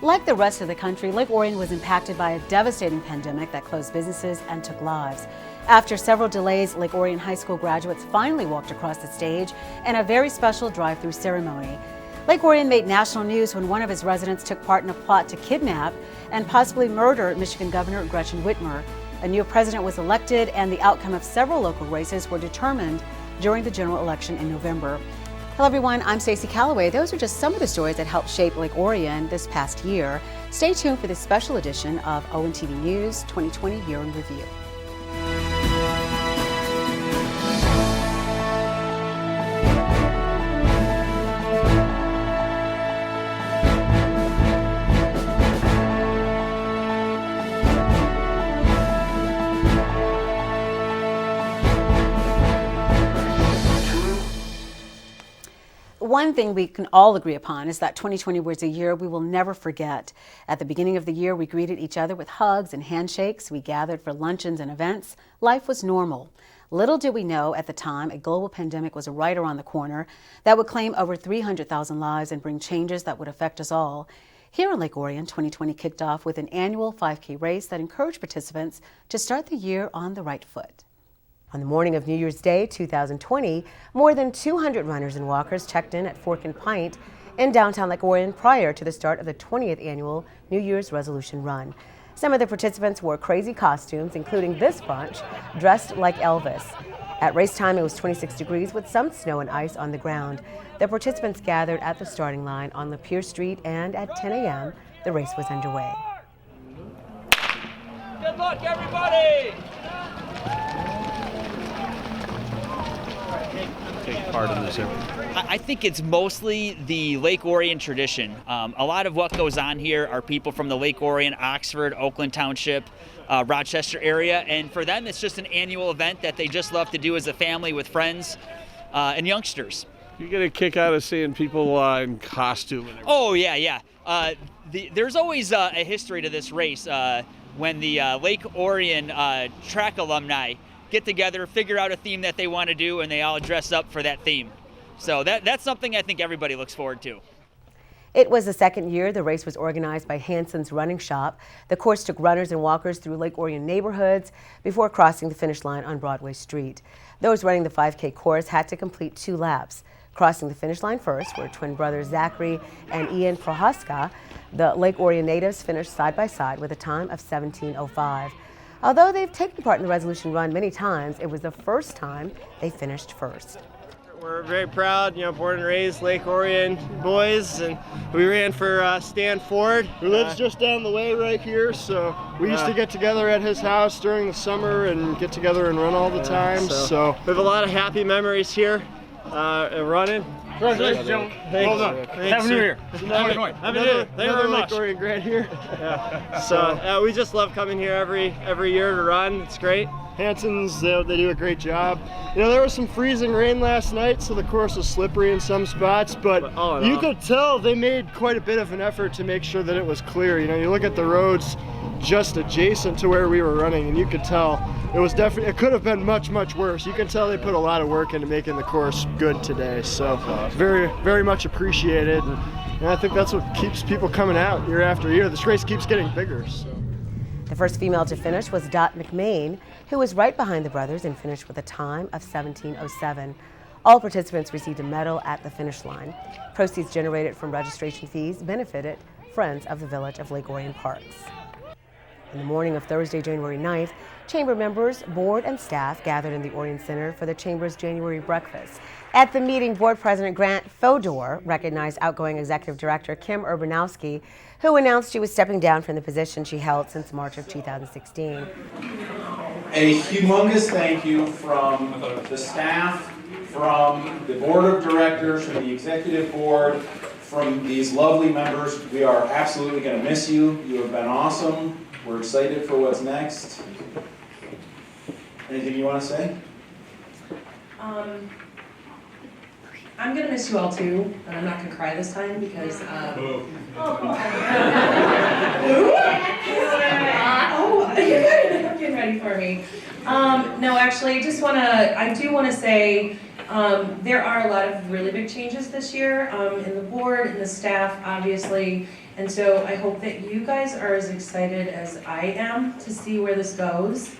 Like the rest of the country, Lake Orion was impacted by a devastating pandemic that closed businesses and took lives. After several delays, Lake Orion High School graduates finally walked across the stage in a very special drive-through ceremony. Lake Orion made national news when one of his residents took part in a plot to kidnap and possibly murder Michigan Governor Gretchen Whitmer. A new president was elected, and the outcome of several local races were determined during the general election in November. Hello everyone, I'm Stacy Calloway. Those are just some of the stories that helped shape Lake Orion this past year. Stay tuned for this special edition of ONTV News 2020 Year in Review. One thing we can all agree upon is that 2020 was a year we will never forget. At the beginning of the year, we greeted each other with hugs and handshakes. We gathered for luncheons and events. Life was normal. Little did we know at the time a global pandemic was right around the corner that would claim over 300,000 lives and bring changes that would affect us all. Here in Lake Orion, 2020 kicked off with an annual 5K race that encouraged participants to start the year on the right foot. On the morning of New Year's Day 2020, more than 200 runners and walkers checked in at Fork and Pint in downtown Lake Orion prior to the start of the 20th annual New Year's Resolution Run. Some of the participants wore crazy costumes, including this bunch, dressed like Elvis. At race time, it was 26 degrees with some snow and ice on the ground. The participants gathered at the starting line on Lapeer Street, and at 10 a.m., the race was underway. Good luck, everybody! Take part in this effort? I think it's mostly the Lake Orion tradition. A lot of what goes on here are people from the Lake Orion, Oxford, Oakland Township, Rochester area, and for them it's just an annual event that they just love to do as a family with friends and youngsters. You get a kick out of seeing people in costume. And oh yeah. There's always a history to this race when the Lake Orion track alumni get together, figure out a theme that they want to do, and they all dress up for that theme. So that's something I think everybody looks forward to. It was the second year the race was organized by Hanson's Running Shop. The course took runners and walkers through Lake Orion neighborhoods before crossing the finish line on Broadway Street. Those running the 5K course had to complete 2 laps. Crossing the finish line first were twin brothers Zachary and Ian Prohaska. The Lake Orion natives finished side by side with a time of 17:05. Although they've taken part in the Resolution Run many times, it was the first time they finished first. We're very proud, born and raised Lake Orion boys, and we ran for Stan Ford, who lives just down the way right here. So we used to get together at his house during the summer and get together and run all the time. So we have a lot of happy memories here running. Congratulations, gentlemen. Well done. Happy New Year. Happy New Year. Thank you very much. Lake Orion grad here. Yeah. So we just love coming here every year to run. It's great. Hanson's, they do a great job. There was some freezing rain last night, so the course was slippery in some spots, but you could tell they made quite a bit of an effort to make sure that it was clear. You look at the roads just adjacent to where we were running, and you could tell it could have been much worse. You can tell they put a lot of work into making the course good today, so very, very much appreciated. And I think that's what keeps people coming out year after year. This race keeps getting bigger. So. The first female to finish was Dot McMain, who was right behind the brothers and finished with a time of 17:07. All participants received a medal at the finish line. Proceeds generated from registration fees benefited Friends of the Village of Lake Orion Parks. In the morning of Thursday, January 9th, Chamber members, board, and staff gathered in the Orion Center for the Chamber's January breakfast. At the meeting, Board President Grant Fodor recognized outgoing Executive Director Kim Urbanowski, who announced she was stepping down from the position she held since March of 2016. A humongous thank you from the staff, from the Board of Directors, from the Executive Board, from these lovely members. We are absolutely going to miss you. You have been awesome. We're excited for what's next. Anything you want to say? I'm going to miss you all too, and I'm not going to cry this time because... you're getting ready for me. No, actually, I do want to say There are a lot of really big changes this year in the board, in the staff, obviously. And so I hope that you guys are as excited as I am to see where this goes.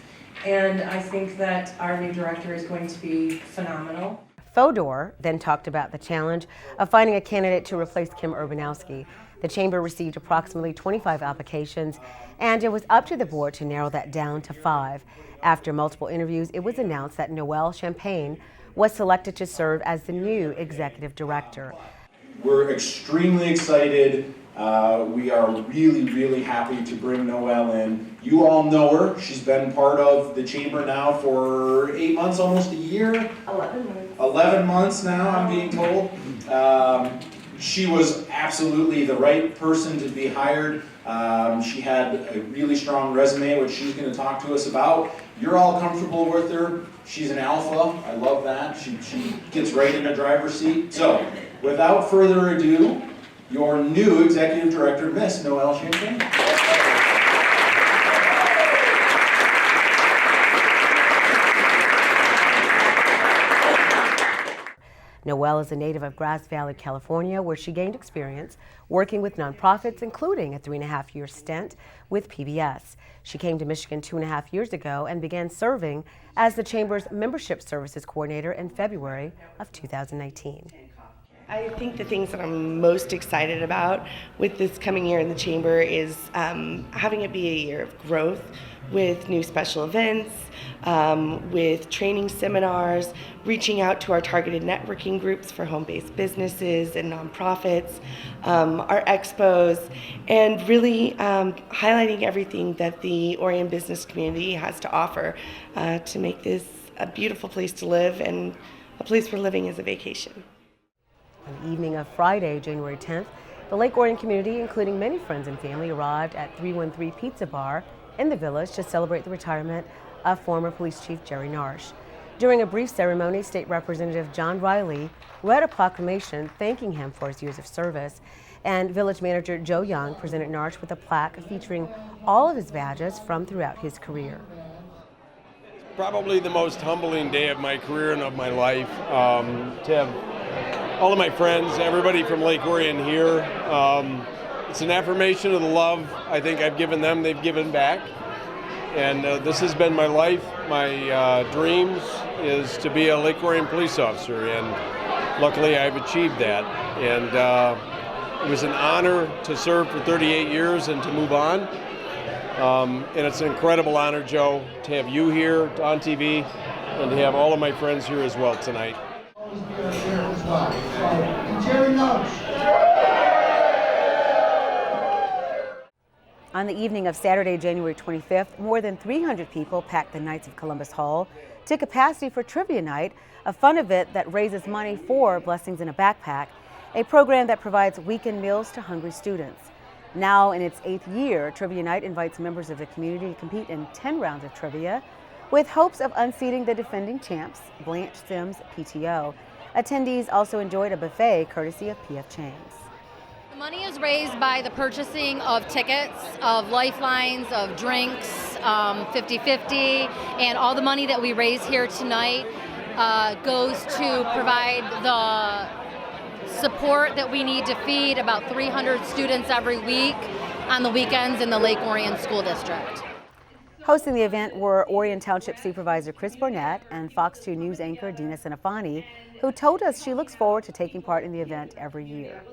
And I think that our new director is going to be phenomenal. Fodor then talked about the challenge of finding a candidate to replace Kim Urbanowski. The chamber received approximately 25 applications, and it was up to the board to narrow that down to 5. After multiple interviews, it was announced that Noelle Champagne was selected to serve as the new executive director. We're extremely excited. We are really happy to bring Noelle in. You all know her. She's been part of the chamber now for 8 months, almost a year. 11 months. 11 months now, I'm being told. She was absolutely the right person to be hired. She had a really strong resume, which she's going to talk to us about. You're all comfortable with her. She's an alpha. I love that. She gets right in the driver's seat. So, without further ado, your new executive director, Miss Noelle Champagne. Noelle is a native of Grass Valley, California, where she gained experience working with nonprofits, including a 3.5-year stint with PBS. She came to Michigan 2.5 years ago and began serving as the Chamber's Membership Services Coordinator in February of 2019. I think the things that I'm most excited about with this coming year in the Chamber is having it be a year of growth with new special events, with training seminars, reaching out to our targeted networking groups for home-based businesses and nonprofits, our expos, and really highlighting everything that the Orion business community has to offer to make this a beautiful place to live and a place where living is a vacation. On the evening of Friday, January 10th, the Lake Orion community, including many friends and family, arrived at 313 Pizza Bar in the Village to celebrate the retirement of former Police Chief Jerry Narsh. During a brief ceremony, State Representative John Riley read a proclamation thanking him for his years of service, and Village Manager Joe Young presented Narsh with a plaque featuring all of his badges from throughout his career. Probably the most humbling day of my career and of my life to have all of my friends, everybody from Lake Orion here. It's an affirmation of the love I think I've given them, they've given back. And this has been my life. My dreams is to be a Lake Orion police officer, and luckily I've achieved that. And it was an honor to serve for 38 years and to move on. And it's an incredible honor, Joe, to have you here on TV and to have all of my friends here as well tonight. On the evening of Saturday, January 25th, more than 300 people packed the Knights of Columbus Hall to capacity for Trivia Night, a fun event that raises money for Blessings in a Backpack, a program that provides weekend meals to hungry students. Now in its 8th year, Trivia Night invites members of the community to compete in 10 rounds of trivia with hopes of unseating the defending champs, Blanche Sims PTO. Attendees also enjoyed a buffet courtesy of P.F. Chang's. The money is raised by the purchasing of tickets, of lifelines, of drinks, 50-50, and all the money that we raise here tonight goes to provide the support that we need to feed about 300 students every week on the weekends in the Lake Orion School District. Hosting the event were Orion Township Supervisor Chris Burnett and Fox 2 News anchor Dina Sinafani, who told us she looks forward to taking part in the event every year.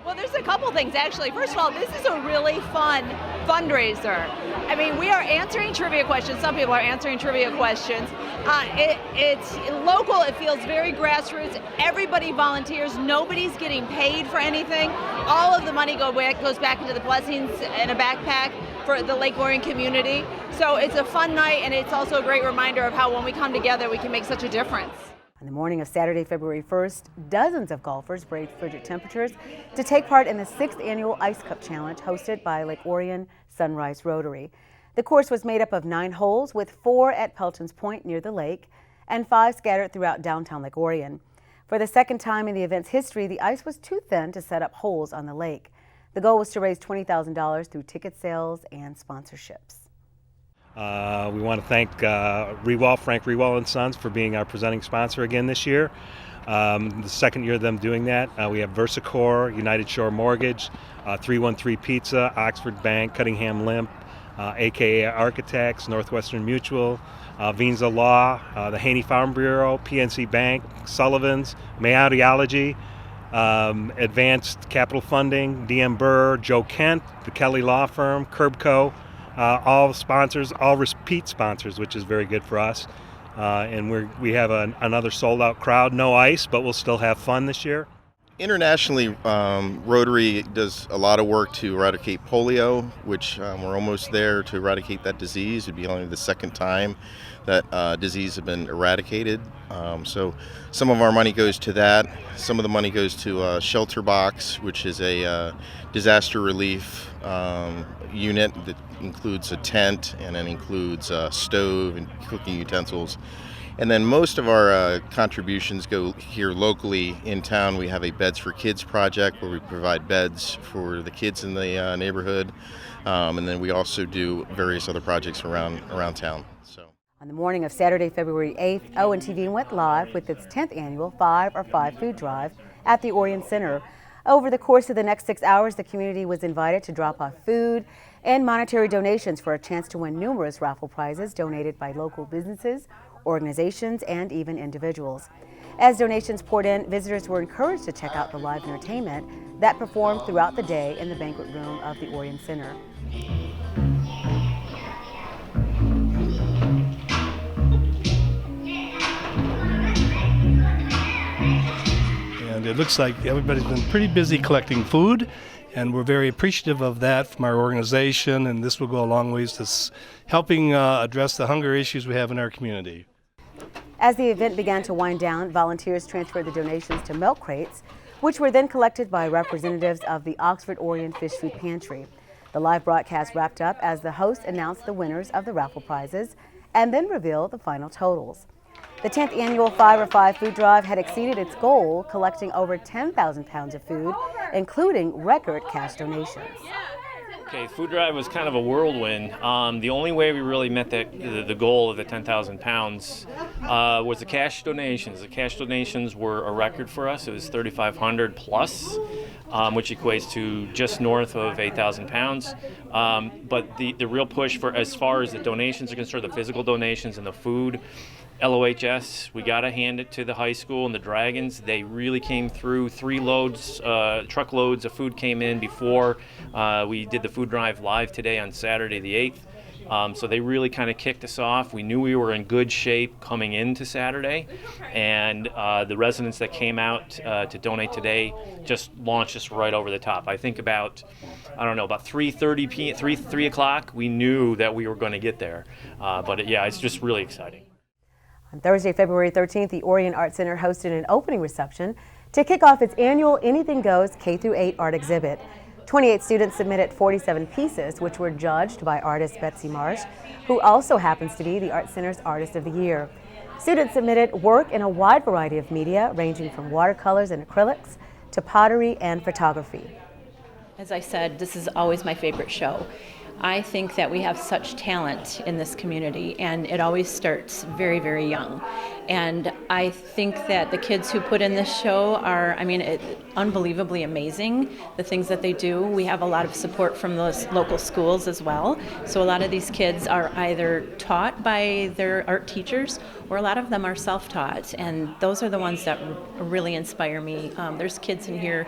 Well, there's a couple things, actually. First of all, this is a really fun fundraiser. I mean, we are answering trivia questions. Some people are answering trivia questions. It's local. It feels very grassroots. Everybody volunteers. Nobody's getting paid for anything. All of the money goes back into the Blessings in a Backpack for the Lake Orion community. So it's a fun night, and it's also a great reminder of how when we come together, we can make such a difference. On the morning of Saturday, February 1st, dozens of golfers braved frigid temperatures to take part in the 6th annual Ice Cup Challenge hosted by Lake Orion Sunrise Rotary. The course was made up of 9 holes, with 4 at Pelton's Point near the lake and 5 scattered throughout downtown Lake Orion. For the second time in the event's history, the ice was too thin to set up holes on the lake. The goal was to raise $20,000 through ticket sales and sponsorships. We want to thank Frank Rewall and Sons for being our presenting sponsor again this year. The second year of them doing that. We have VersaCore, United Shore Mortgage, 313 Pizza, Oxford Bank, Cuttingham Limp, AKA Architects, Northwestern Mutual, Vinza Law, the Haney Farm Bureau, PNC Bank, Sullivan's, Mayaudiology, Advanced Capital Funding, DM Burr, Joe Kent, the Kelly Law Firm, Curbco, all sponsors, all repeat sponsors, which is very good for us. And we have another sold-out crowd, no ice, but we'll still have fun this year. Internationally, Rotary does a lot of work to eradicate polio, which we're almost there to eradicate that disease. It'd be only the second time that disease has been eradicated. So some of our money goes to that. Some of the money goes to Shelter Box, which is a disaster relief unit that includes a tent and then includes a stove and cooking utensils. And then most of our contributions go here locally in town. We have a Beds for Kids project where we provide beds for the kids in the neighborhood. And then we also do various other projects around town. On the morning of Saturday, February 8th, ONTV went live with its 10th annual 5 or 5 food drive at the Orion Center. Over the course of the next 6 hours, the community was invited to drop off food and monetary donations for a chance to win numerous raffle prizes donated by local businesses, organizations, and even individuals. As donations poured in, visitors were encouraged to check out the live entertainment that performed throughout the day in the banquet room of the Orion Center. And it looks like everybody's been pretty busy collecting food, and we're very appreciative of that from our organization, and this will go a long ways to helping address the hunger issues we have in our community. As the event began to wind down, volunteers transferred the donations to milk crates, which were then collected by representatives of the Oxford Orion Fish Food Pantry. The live broadcast wrapped up as the host announced the winners of the raffle prizes and then revealed the final totals. The 10th annual 5 or 5 food drive had exceeded its goal, collecting over 10,000 pounds of food, including record cash donations. Okay, food drive was kind of a whirlwind. The only way we really met the goal of the 10,000 pounds was the cash donations. The cash donations were a record for us. It was 3,500 plus, which equates to just north of 8,000 pounds. But the real push for as far as the donations are concerned, the physical donations and the food, LOHS, we got to hand it to the high school and the Dragons. They really came through. 3 loads, truckloads of food came in before we did the food drive live today on Saturday the 8th. So they really kind of kicked us off. We knew we were in good shape coming into Saturday, and the residents that came out to donate today just launched us right over the top. I think about 3:30 p.m., 3 o'clock, we knew that we were going to get there. But it's just really exciting. On Thursday, February 13th, the Orion Art Center hosted an opening reception to kick off its annual Anything Goes K-8 art exhibit. 28 students submitted 47 pieces, which were judged by artist Betsy Marsh, who also happens to be the Art Center's Artist of the Year. Students submitted work in a wide variety of media, ranging from watercolors and acrylics to pottery and photography. As I said, this is always my favorite show. I think that we have such talent in this community, and it always starts very, very young. And I think that the kids who put in this show are, unbelievably amazing, the things that they do. We have a lot of support from those local schools as well. So a lot of these kids are either taught by their art teachers, or a lot of them are self-taught. And those are the ones that really inspire me. There's kids in here,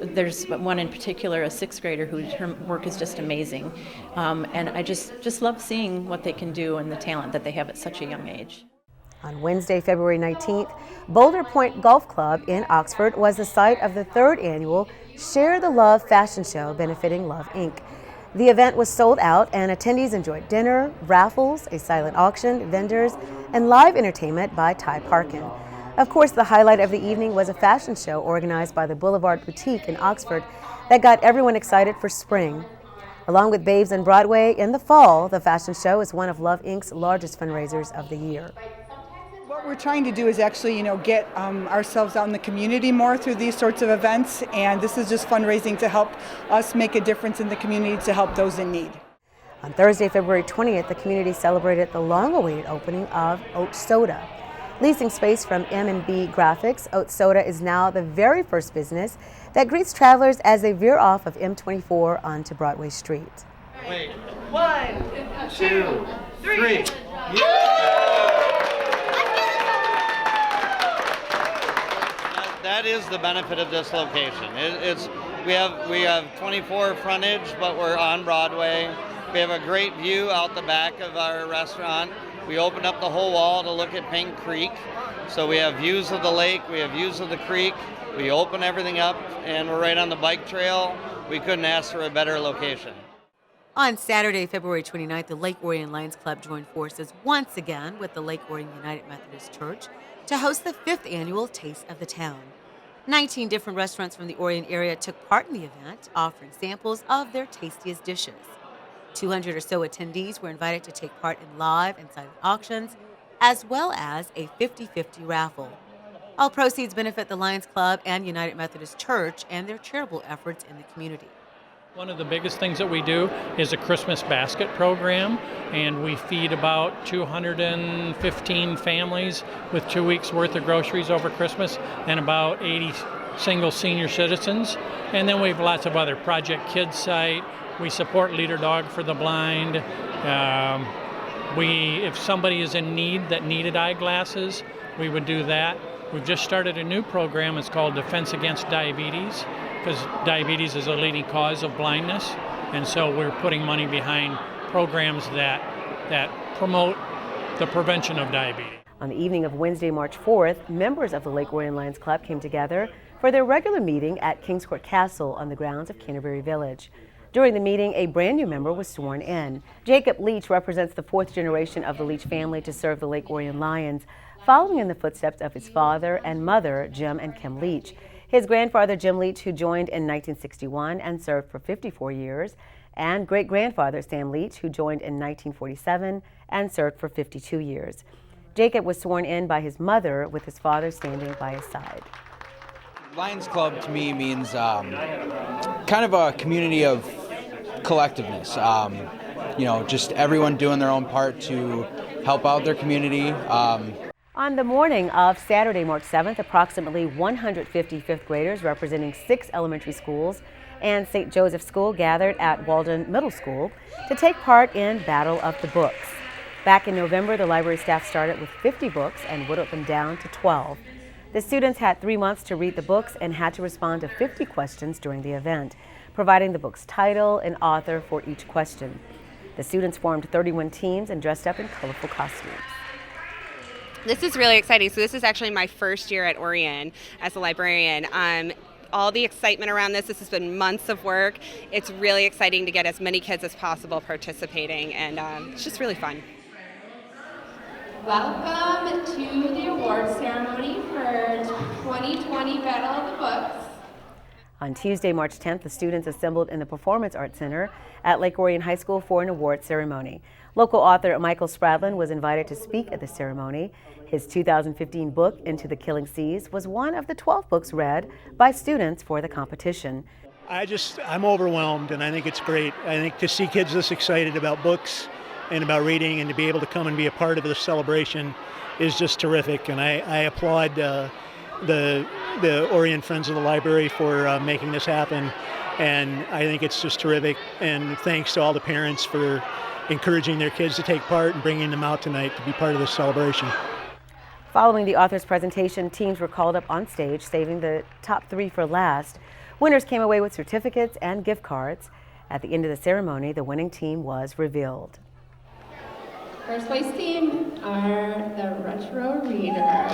there's one in particular, a 6th grader, her work is just amazing. And I just love seeing what they can do and the talent that they have at such a young age. On Wednesday, February 19th, Boulder Point Golf Club in Oxford was the site of the 3rd annual Share the Love fashion show benefiting Love Inc. The event was sold out, and attendees enjoyed dinner, raffles, a silent auction, vendors, and live entertainment by Ty Parkin. Of course, the highlight of the evening was a fashion show organized by the Boulevard Boutique in Oxford that got everyone excited for spring. Along with Babes on Broadway in the fall, the fashion show is one of Love Inc.'s largest fundraisers of the year. What we're trying to do is actually, get ourselves out in the community more through these sorts of events, and this is just fundraising to help us make a difference in the community to help those in need. On Thursday, February 20th, the community celebrated the long-awaited opening of Oat Soda. Leasing space from M&B Graphics, Oat Soda is now the very first business that greets travelers as they veer off of M24 onto Broadway Street. Wait. 1, 2, 3. That is the benefit of this location. We have 24 frontage, but we're on Broadway. We have a great view out the back of our restaurant. We opened up the whole wall to look at Pink Creek. So we have views of the lake, we have views of the creek. We open everything up and we're right on the bike trail. We couldn't ask for a better location. On Saturday, February 29th, the Lake Orion Lions Club joined forces once again with the Lake Orion United Methodist Church to host the 5th annual Taste of the Town. 19 different restaurants from the Orion area took part in the event, offering samples of their tastiest dishes. 200 or so attendees were invited to take part in live and silent auctions, as well as a 50-50 raffle. All proceeds benefit the Lions Club and United Methodist Church and their charitable efforts in the community. One of the biggest things that we do is a Christmas basket program, and we feed about 215 families with 2 weeks worth of groceries over Christmas and about 80 single senior citizens. And then we have lots of other Project Kids site. We support Leader Dog for the Blind. If somebody is in need that needed eyeglasses, we would do that. We've just started a new program. It's called Defense Against Diabetes, because diabetes is a leading cause of blindness, and so we're putting money behind programs that promote the prevention of diabetes. On the evening of Wednesday, March 4th, members of the Lake Orion Lions Club came together for their regular meeting at Kings Court Castle on the grounds of Canterbury Village. During the meeting, a brand new member was sworn in. Jacob Leach represents the 4th generation of the Leach family to serve the Lake Orion Lions, following in the footsteps of his father and mother, Jim and Kim Leach. His grandfather, Jim Leach, who joined in 1961 and served for 54 years, and great-grandfather, Sam Leach, who joined in 1947 and served for 52 years. Jacob was sworn in by his mother, with his father standing by his side. Lions Club to me means kind of a community of collectiveness. Just everyone doing their own part to help out their community. On the morning of Saturday, March 7th, approximately 150 fifth graders representing 6 elementary schools and St. Joseph School gathered at Walden Middle School to take part in Battle of the Books. Back in November, the library staff started with 50 books and whittled them down to 12. The students had 3 months to read the books and had to respond to 50 questions during the event, providing the book's title and author for each question. The students formed 31 teams and dressed up in colorful costumes. This is really exciting. So this is actually my first year at Orion as a librarian. All the excitement around this has been months of work. It's really exciting to get as many kids as possible participating, and it's just really fun. Welcome to the award ceremony for 2020 Battle of the Books. On Tuesday, March 10th, the students assembled in the Performance Arts Center at Lake Orion High School for an award ceremony. Local author Michael Spradlin was invited to speak at the ceremony. His 2015 book, Into the Killing Seas, was one of the 12 books read by students for the competition. I'm overwhelmed, and I think it's great. I think to see kids this excited about books and about reading and to be able to come and be a part of this celebration is just terrific. And I applaud the Orion Friends of the Library for making this happen. And I think it's just terrific. And thanks to all the parents for encouraging their kids to take part and bringing them out tonight to be part of this celebration. Following the author's presentation, teams were called up on stage, saving the top 3 for last. Winners came away with certificates and gift cards. At the end of the ceremony, the winning team was revealed. First place team are the Retro Readers.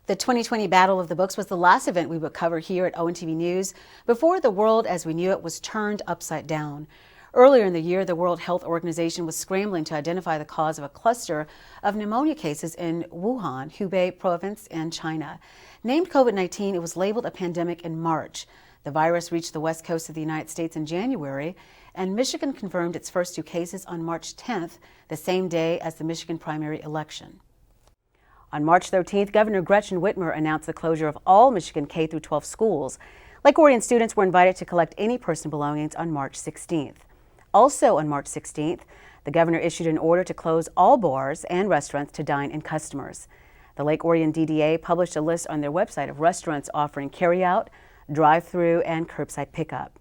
The 2020 Battle of the Books was the last event we would cover here at ONTV News before the world as we knew it was turned upside down. Earlier in the year, the World Health Organization was scrambling to identify the cause of a cluster of pneumonia cases in Wuhan, Hubei province in China. Named COVID-19, it was labeled a pandemic in March. The virus reached the west coast of the United States in January, and Michigan confirmed its first 2 cases on March 10th, the same day as the Michigan primary election. On March 13th, Governor Gretchen Whitmer announced the closure of all Michigan K-12 schools. Lake Orion students were invited to collect any personal belongings on March 16th. Also on March 16th, the governor issued an order to close all bars and restaurants to dine-in customers. The Lake Orion DDA published a list on their website of restaurants offering carry-out, drive-through, and curbside pickup.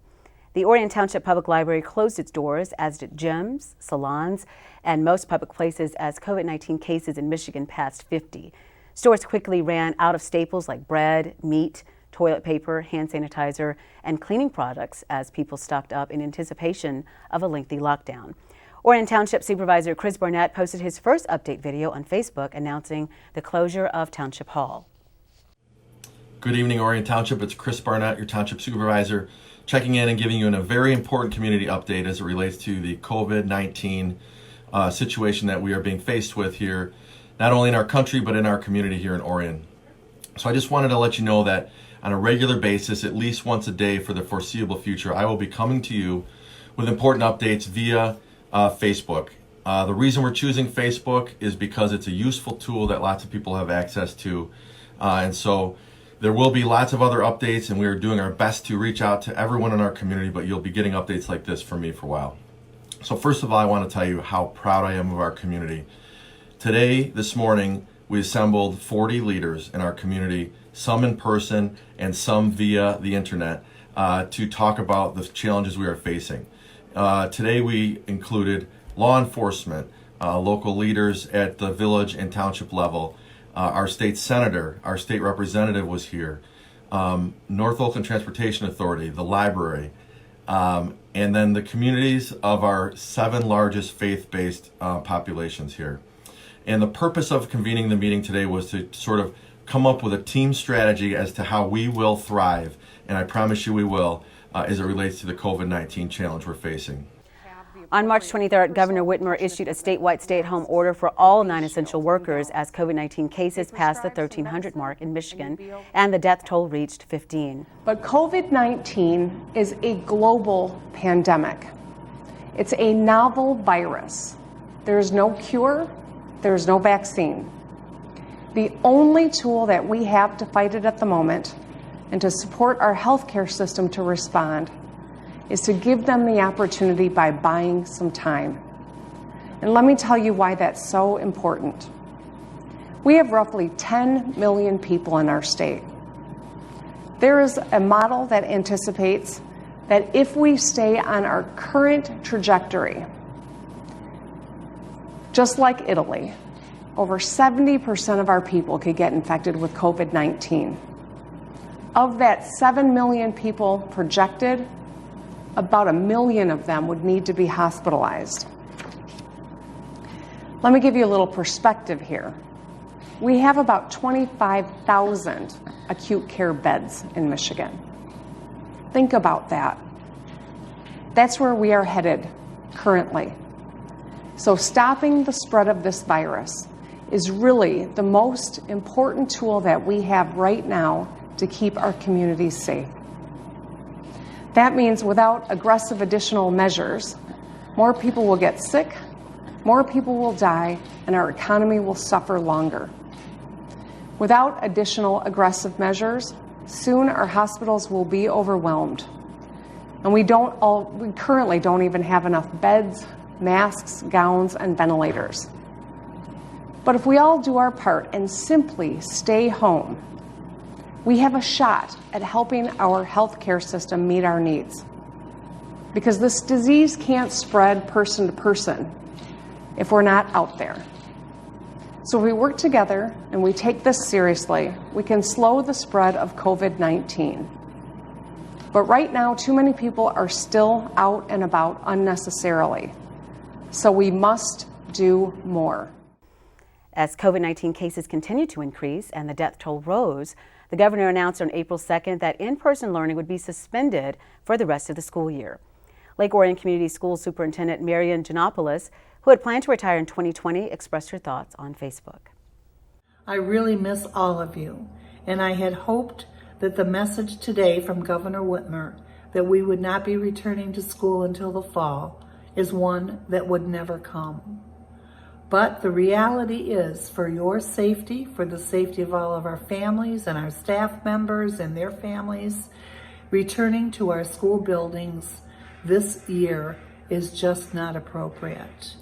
The Orion Township Public Library closed its doors, as did gyms, salons, and most public places as COVID-19 cases in Michigan passed 50. Stores quickly ran out of staples like bread, meat, toilet paper, hand sanitizer, and cleaning products as people stocked up in anticipation of a lengthy lockdown. Orion Township Supervisor Chris Barnett posted his first update video on Facebook announcing the closure of Township Hall. Good evening, Orion Township. It's Chris Barnett, your Township Supervisor, checking in and giving you a very important community update as it relates to the COVID-19 situation that we are being faced with here, not only in our country, but in our community here in Orion. So I just wanted to let you know that on a regular basis, at least once a day for the foreseeable future, I will be coming to you with important updates via Facebook. The reason we're choosing Facebook is because it's a useful tool that lots of people have access to. And so there will be lots of other updates, and we are doing our best to reach out to everyone in our community, but you'll be getting updates like this from me for a while. So first of all, I want to tell you how proud I am of our community. Today, this morning, we assembled 40 leaders in our community, some in person and some via the internet, to talk about the challenges we are facing. Today we included law enforcement, local leaders at the village and township level, our state senator, our state representative was here, North Oakland Transportation Authority, the library, and then the communities of our 7 largest faith-based populations here. And the purpose of convening the meeting today was to sort of come up with a team strategy as to how we will thrive, and I promise you we will, as it relates to the COVID-19 challenge we're facing. On March 23rd, Governor Whitmer issued a statewide stay-at-home order for all non-essential workers as COVID-19 cases passed the 1,300 mark in Michigan and the death toll reached 15. But COVID-19 is a global pandemic. It's a novel virus. There is no cure. There is no vaccine. The only tool that we have to fight it at the moment and to support our healthcare system to respond is to give them the opportunity by buying some time. And let me tell you why that's so important. We have roughly 10 million people in our state. There is a model that anticipates that if we stay on our current trajectory, just like Italy, over 70% of our people could get infected with COVID-19. Of that 7 million people projected, about 1 million of them would need to be hospitalized. Let me give you a little perspective here. We have about 25,000 acute care beds in Michigan. Think about that. That's where we are headed currently. So stopping the spread of this virus is really the most important tool that we have right now to keep our communities safe. That means without aggressive additional measures, more people will get sick, more people will die, and our economy will suffer longer. Without additional aggressive measures, soon our hospitals will be overwhelmed. And we currently don't even have enough beds, masks, gowns, and ventilators. But if we all do our part and simply stay home, we have a shot at helping our healthcare system meet our needs. Because this disease can't spread person to person if we're not out there. So if we work together and we take this seriously, we can slow the spread of COVID-19. But right now, too many people are still out and about unnecessarily. So we must do more. As COVID-19 cases continue to increase and the death toll rose, the governor announced on April 2nd that in-person learning would be suspended for the rest of the school year. Lake Orion Community School Superintendent Marian Janopoulos, who had planned to retire in 2020, expressed her thoughts on Facebook. I really miss all of you, and I had hoped that the message today from Governor Whitmer that we would not be returning to school until the fall is one that would never come. But the reality is, for your safety, for the safety of all of our families and our staff members and their families, returning to our school buildings this year is just not appropriate.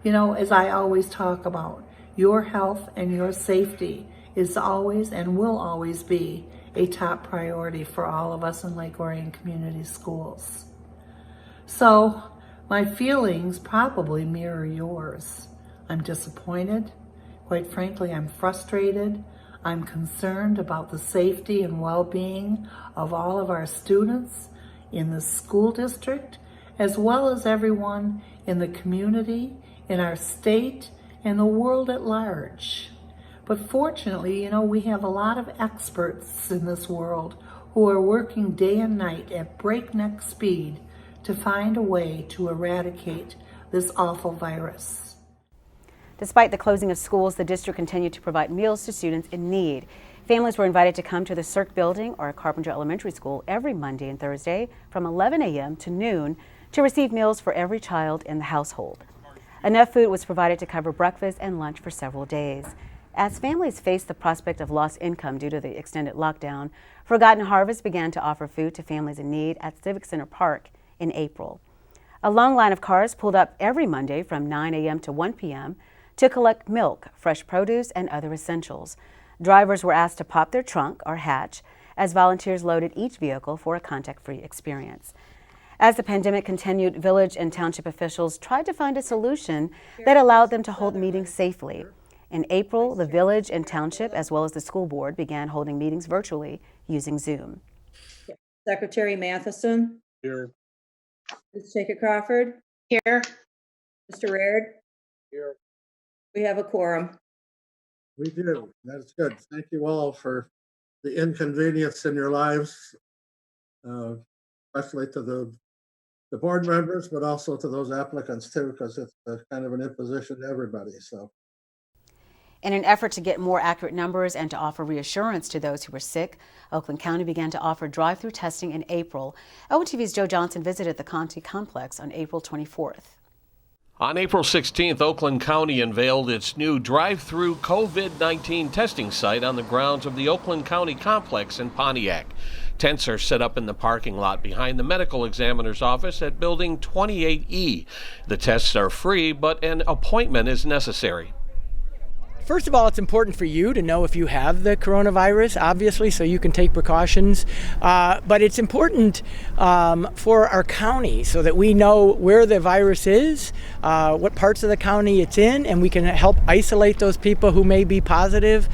You know, as I always talk about, your health and your safety is always and will always be a top priority for all of us in Lake Orion Community Schools. So, my feelings probably mirror yours. I'm disappointed. Quite frankly, I'm frustrated. I'm concerned about the safety and well-being of all of our students in the school district, as well as everyone in the community, in our state, and the world at large. But fortunately, you know, we have a lot of experts in this world who are working day and night at breakneck speed to find a way to eradicate this awful virus. Despite the closing of schools, the district continued to provide meals to students in need. Families were invited to come to the Cirque Building or Carpenter Elementary School every Monday and Thursday from 11 a.m. to noon to receive meals for every child in the household. Enough food was provided to cover breakfast and lunch for several days. As families faced the prospect of lost income due to the extended lockdown, Forgotten Harvest began to offer food to families in need at Civic Center Park in April. A long line of cars pulled up every Monday from 9 a.m. to 1 p.m. to collect milk, fresh produce, and other essentials. Drivers were asked to pop their trunk or hatch as volunteers loaded each vehicle for a contact-free experience. As the pandemic continued, village and township officials tried to find a solution that allowed them to hold meetings safely. In April, the village and township, as well as the school board, began holding meetings virtually using Zoom. Secretary Matheson. Here. Ms. Jacob Crawford. Here. Mr. Raird. Here. We have a quorum. We do. That's good. Thank you all for the inconvenience in your lives, especially to the board members, but also to those applicants too, because it's kind of an imposition to everybody. So, in an effort to get more accurate numbers and to offer reassurance to those who were sick, Oakland County began to offer drive-through testing in April. ONTV's Joe Johnson visited the Conti complex on April 24th. On April 16th, Oakland County unveiled its new drive-through COVID-19 testing site on the grounds of the Oakland County complex in Pontiac. Tents are set up in the parking lot behind the medical examiner's office at Building 28E. The tests are free, but an appointment is necessary. First of all, it's important for you to know if you have the coronavirus, obviously, so you can take precautions. But it's important for our county so that we know where the virus is, what parts of the county it's in, and we can help isolate those people who may be positive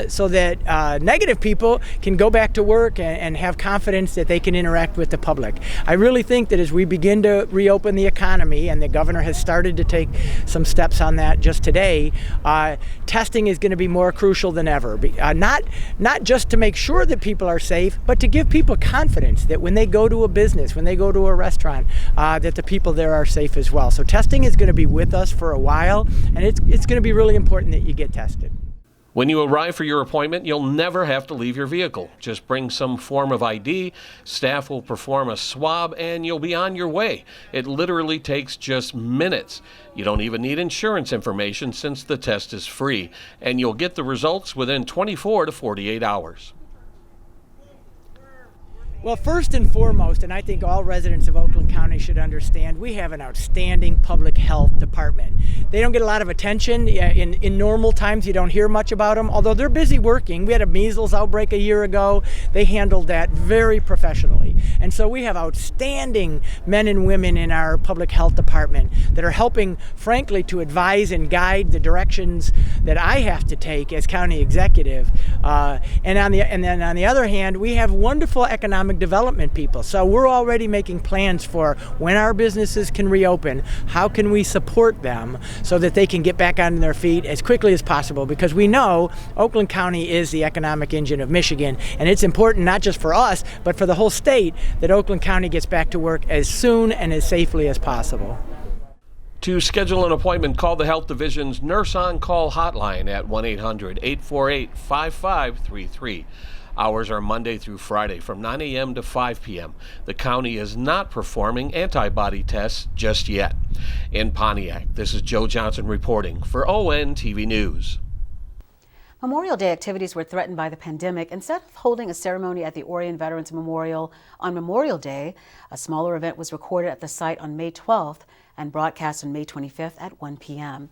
so that negative people can go back to work and have confidence that they can interact with the public. I really think that as we begin to reopen the economy, and the governor has started to take some steps on that just today, testing is going to be more crucial than ever. Not just to make sure that people are safe, but to give people confidence that when they go to a business, when they go to a restaurant, that the people there are safe as well. So testing is going to be with us for a while, and it's going to be really important that you get tested. When you arrive for your appointment, you'll never have to leave your vehicle. Just bring some form of ID, staff will perform a swab, and you'll be on your way. It literally takes just minutes. You don't even need insurance information since the test is free, and you'll get the results within 24 to 48 hours. Well, first and foremost, and I think all residents of Oakland County should understand, we have an outstanding public health department. They don't get a lot of attention. In normal times, you don't hear much about them, although they're busy working. We had a measles outbreak a year ago. They handled that very professionally. And so we have outstanding men and women in our public health department that are helping, frankly, to advise and guide the directions that I have to take as county executive. And then on the other hand, we have wonderful economic development people. So we're already making plans for when our businesses can reopen, how can we support them so that they can get back on their feet as quickly as possible, because we know Oakland County is the economic engine of Michigan, and it's important not just for us, but for the whole state that Oakland County gets back to work as soon and as safely as possible. To schedule an appointment, call the Health Division's Nurse On Call hotline at 1-800-848-5533. Hours are Monday through Friday from 9 a.m. to 5 p.m. The county is not performing antibody tests just yet. In Pontiac, this is Joe Johnson reporting for ONTV News. Memorial Day activities were threatened by the pandemic. Instead of holding a ceremony at the Orion Veterans Memorial on Memorial Day, a smaller event was recorded at the site on May 12th and broadcast on May 25th at 1 p.m.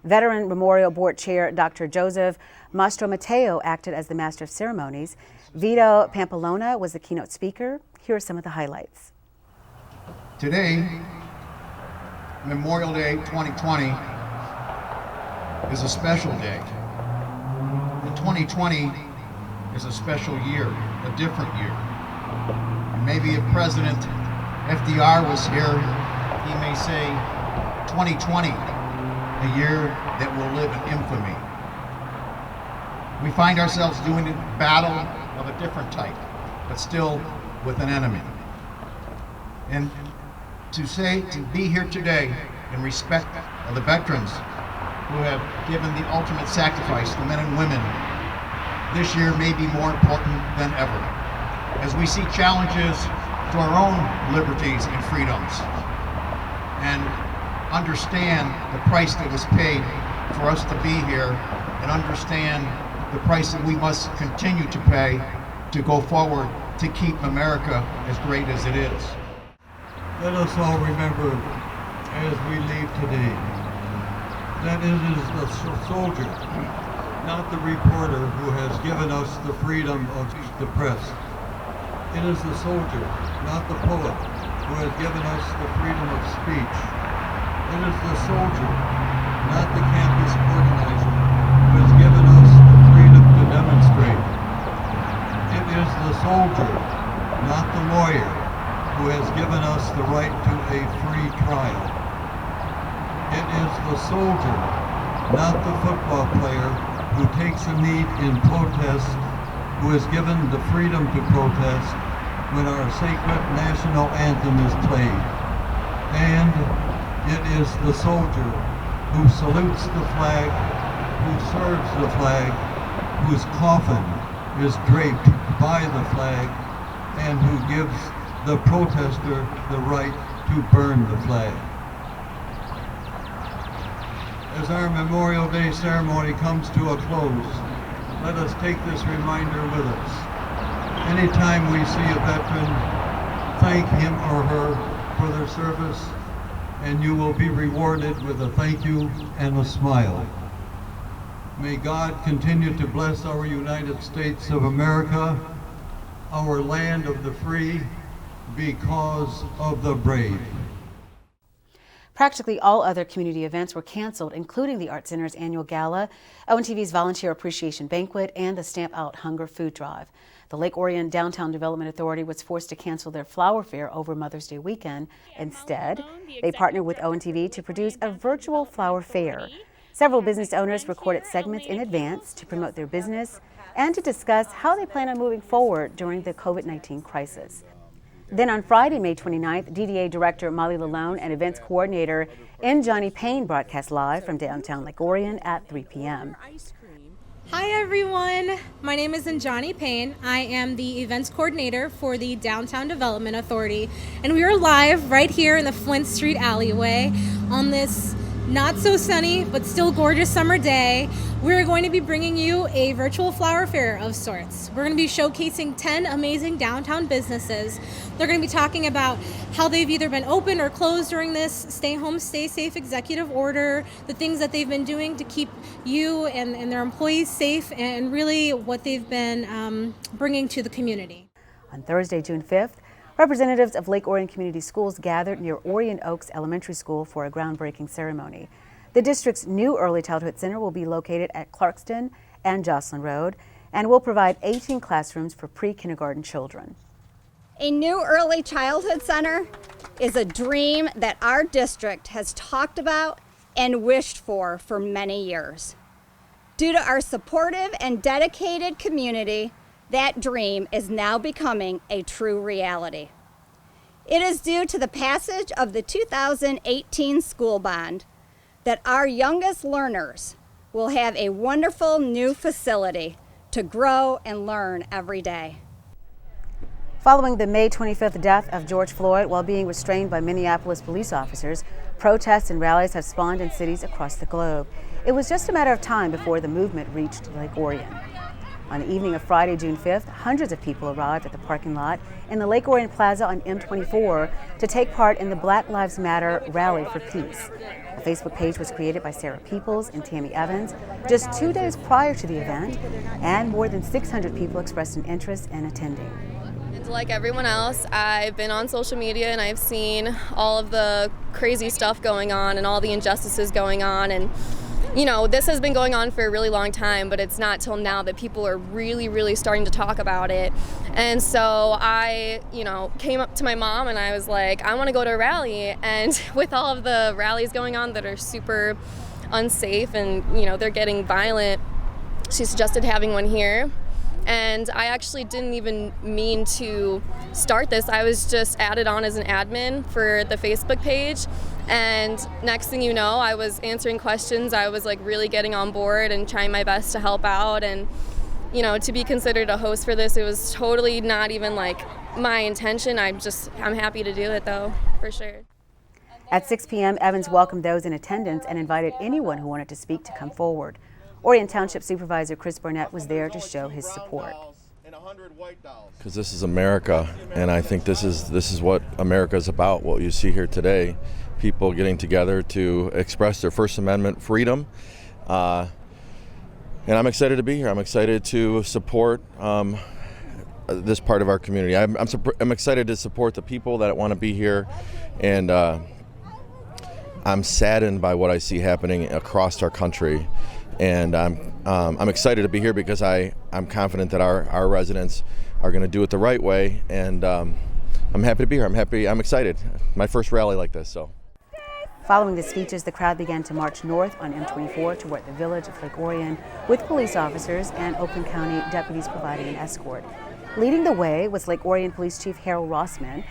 Veteran Memorial Board Chair Dr. Joseph Mastromateo acted as the Master of Ceremonies. Vito Pampalona was the keynote speaker. Here are some of the highlights. Today, Memorial Day 2020, is a special day. And 2020 is a special year, a different year. And maybe if President FDR was here, he may say 2020, a year that will live in infamy. We find ourselves doing a battle of a different type, but still with an enemy. And to be here today in respect of the veterans who have given the ultimate sacrifice, the men and women, this year may be more important than ever, as we see challenges to our own liberties and freedoms, and understand the price that was paid for us to be here, and understand the price that we must continue to pay to go forward to keep America as great as it is. Let us all remember as we leave today that it is the soldier, not the reporter, who has given us the freedom of the press. It is the soldier, not the poet, who has given us the freedom of speech. It is the soldier, not the campus organizer, who has given us the freedom to demonstrate. It is the soldier, not the lawyer, who has given us the right to a free trial. It is the soldier, not the football player, who takes a knee in protest, who is given the freedom to protest when our sacred national anthem is played. And it is the soldier who salutes the flag, who serves the flag, whose coffin is draped by the flag, and who gives the protester the right to burn the flag. As our Memorial Day ceremony comes to a close, let us take this reminder with us. Anytime we see a veteran, thank him or her for their service, and you will be rewarded with a thank you and a smile. May God continue to bless our United States of America, our land of the free, because of the brave. Practically all other community events were canceled, including the Art Center's annual gala, ONTV's Volunteer Appreciation Banquet, and the Stamp Out Hunger Food Drive. The Lake Orion Downtown Development Authority was forced to cancel their flower fair over Mother's Day weekend. Instead, they partnered with ONTV to produce a virtual flower fair. Several business owners recorded segments in advance to promote their business and to discuss how they plan on moving forward during the COVID-19 crisis. Then on Friday, May 29th, DDA Director Molly Lalone and Events Coordinator Johnny Payne broadcast live from downtown Lake Orion at 3 p.m. Hi everyone, my name is Johnny Payne. I am the Events Coordinator for the Downtown Development Authority, and we are live right here in the Flint Street alleyway on this not so sunny but still gorgeous summer day. We're going to be bringing you a virtual flower fair of sorts. We're going to be showcasing 10 amazing downtown businesses. They're going to be talking about how they've either been open or closed during this stay home, stay safe executive order, the things that they've been doing to keep you and their employees safe, and really what they've been bringing to the community. On Thursday, June 5th, representatives of Lake Orion Community Schools gathered near Orion Oaks Elementary School for a groundbreaking ceremony. The district's new early childhood center will be located at Clarkston and Jocelyn Road and will provide 18 classrooms for pre-kindergarten children. A new early childhood center is a dream that our district has talked about and wished for many years. Due to our supportive and dedicated community, that dream is now becoming a true reality. It is due to the passage of the 2018 school bond that our youngest learners will have a wonderful new facility to grow and learn every day. Following the May 25th death of George Floyd while being restrained by Minneapolis police officers, protests and rallies have spawned in cities across the globe. It was just a matter of time before the movement reached Lake Orion. On the evening of Friday, June 5th, hundreds of people arrived at the parking lot in the Lake Orion Plaza on M24 to take part in the Black Lives Matter Rally for Peace. A Facebook page was created by Sarah Peoples and Tammy Evans just 2 days prior to the event, and more than 600 people expressed an interest in attending. Like everyone else, I've been on social media and I've seen all of the crazy stuff going on and all the injustices going on, and you know, this has been going on for a really long time, but it's not till now that people are really starting to talk about it. And so I, came up to my mom and I was like, I want to go to a rally. And with all of the rallies going on that are super unsafe and, they're getting violent, she suggested having one here. And I actually didn't even mean to start this. I was just added on as an admin for the Facebook page. And next thing you know, I was answering questions. I was like really getting on board and trying my best to help out. And, to be considered a host for this, it was totally not even like my intention. I'm happy to do it though, for sure. At 6 p.m., Evans welcomed those in attendance and invited anyone who wanted to speak to come forward. Orion Township Supervisor Chris Barnett was there to show his support. Because this is America, and I think this is what America is about, what you see here today. People getting together to express their First Amendment freedom. And I'm excited to be here. I'm excited to support this part of our community. I'm excited to support the people that want to be here, and I'm saddened by what I see happening across our country. And I'm excited to be here because I'm confident that our residents are going to do it the right way, and I'm happy to be here. I'm excited. My first rally like this, so. Following the speeches, the crowd began to march north on M24 toward the village of Lake Orion, with police officers and Oakland County deputies providing an escort. Leading the way was Lake Orion Police Chief Harold Rossman.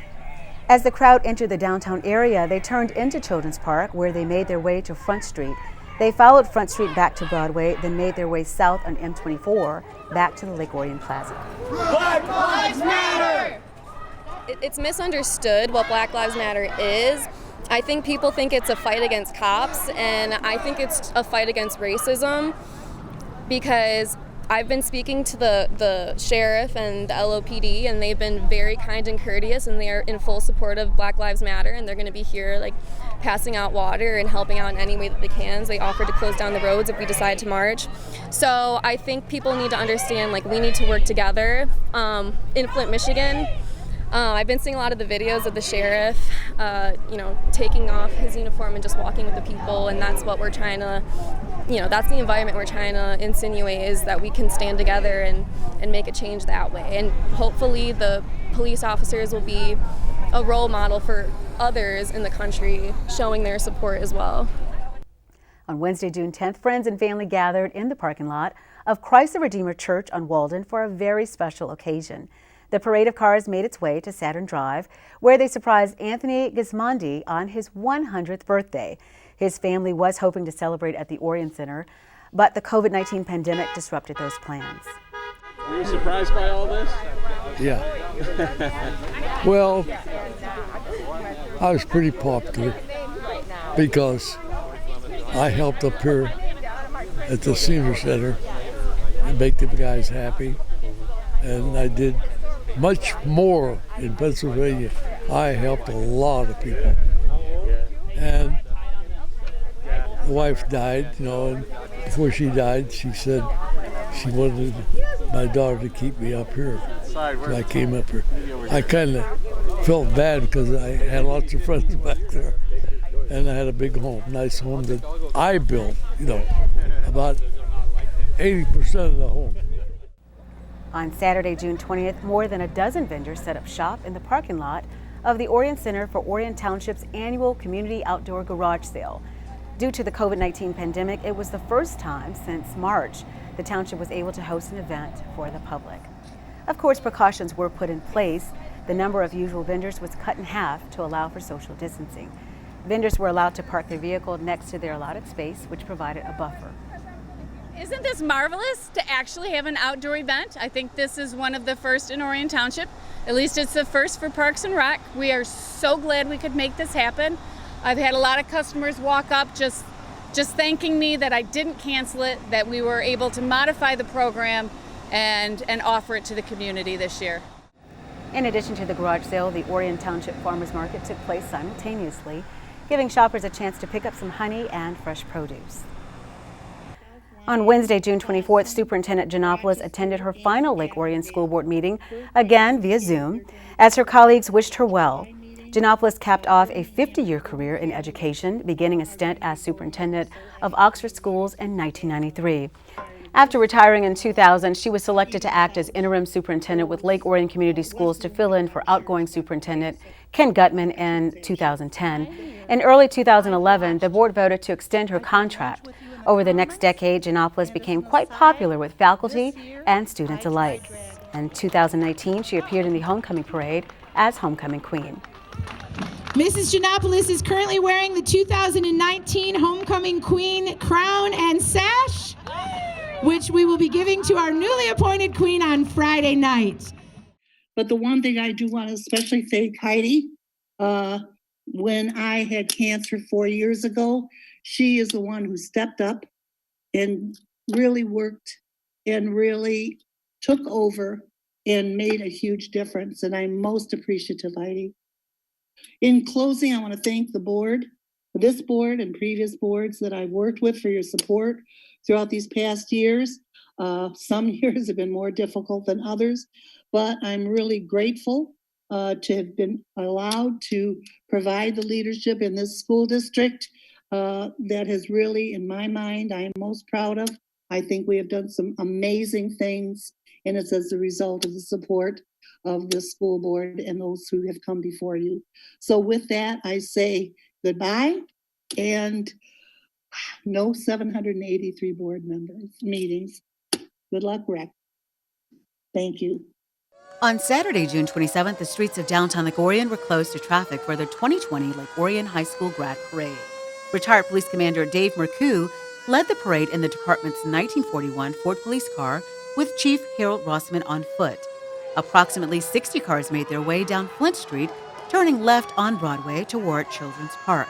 As the crowd entered the downtown area, they turned into Children's Park, where they made their way to Front Street. They followed Front Street back to Broadway, then made their way south on M24 back to the Lake Orion Plaza. Black Lives Matter! It's misunderstood what Black Lives Matter is. I think people think it's a fight against cops, and I think it's a fight against racism, because I've been speaking to the sheriff and the LOPD, and they've been very kind and courteous, and they are in full support of Black Lives Matter, and they're going to be here like passing out water and helping out in any way that they can. They offered to close down the roads if we decide to march. So I think people need to understand, like, we need to work together. In Flint, Michigan, I've been seeing a lot of the videos of the sheriff, taking off his uniform and just walking with the people, and that's what we're trying to, that's the environment we're trying to insinuate, is that we can stand together and make a change that way. And hopefully the police officers will be a role model for others in the country, showing their support as well. On Wednesday, June 10th, friends and family gathered in the parking lot of Christ the Redeemer Church on Walden for a very special occasion. The parade of cars made its way to Saturn Drive, where they surprised Anthony Gismondi on his 100th birthday. His family was hoping to celebrate at the Orion Center, but the COVID-19 pandemic disrupted those plans. Were you surprised by all this? Yeah. Well, I was pretty popular because I helped up here at the senior center and make the guys happy, and I did much more in Pennsylvania. I helped a lot of people, and the wife died, and before she died, she said she wanted my daughter to keep me up here. So I came up here. I kind of felt bad because I had lots of friends back there, and I had a big home, nice home that I built, about 80% of the home. On Saturday, June 20th, more than a dozen vendors set up shop in the parking lot of the Orion Center for Orion Township's annual Community Outdoor Garage Sale. Due to the COVID-19 pandemic, it was the first time since March the township was able to host an event for the public. Of course, precautions were put in place. The number of usual vendors was cut in half to allow for social distancing. Vendors were allowed to park their vehicle next to their allotted space, which provided a buffer. Isn't this marvelous to actually have an outdoor event? I think this is one of the first in Orion Township. At least it's the first for Parks and Rec. We are so glad we could make this happen. I've had a lot of customers walk up just thanking me that I didn't cancel it, that we were able to modify the program and offer it to the community this year. In addition to the garage sale, the Orion Township Farmers Market took place simultaneously, giving shoppers a chance to pick up some honey and fresh produce. On Wednesday, June 24th, Superintendent Giannopoulos attended her final Lake Orion School Board meeting, again via Zoom, as her colleagues wished her well. Giannopoulos capped off a 50-year career in education, beginning a stint as superintendent of Oxford Schools in 1993. After retiring in 2000, she was selected to act as interim superintendent with Lake Orion Community Schools to fill in for outgoing superintendent Ken Gutman in 2010. In early 2011, the board voted to extend her contract. Over the next decade, Giannopoulos became quite popular with faculty and students alike. In 2019, she appeared in the homecoming parade as homecoming queen. Mrs. Giannopoulos is currently wearing the 2019 Homecoming Queen crown and sash, which we will be giving to our newly appointed queen on Friday night. But the one thing I do want to especially thank Heidi, when I had cancer 4 years ago, she is the one who stepped up and really worked and really took over and made a huge difference. And I'm most appreciative, Heidi. In closing, I want to thank the board, this board and previous boards that I've worked with for your support throughout these past years. Some years have been more difficult than others, but I'm really grateful to have been allowed to provide the leadership in this school district that has really, in my mind, I am most proud of. I think we have done some amazing things, and it's as a result of the support of the school board and those who have come before you. So with that, I say goodbye, and no 783 board members meetings. Good luck, Rec. Thank you. On Saturday, June 27th, the streets of downtown Lake Orion were closed to traffic for the 2020 Lake Orion High School Grad Parade. Retired Police Commander Dave Mercu led the parade in the department's 1941 Ford police car with Chief Harold Rossman on foot. Approximately 60 cars made their way down Flint Street, turning left on Broadway toward Children's Park.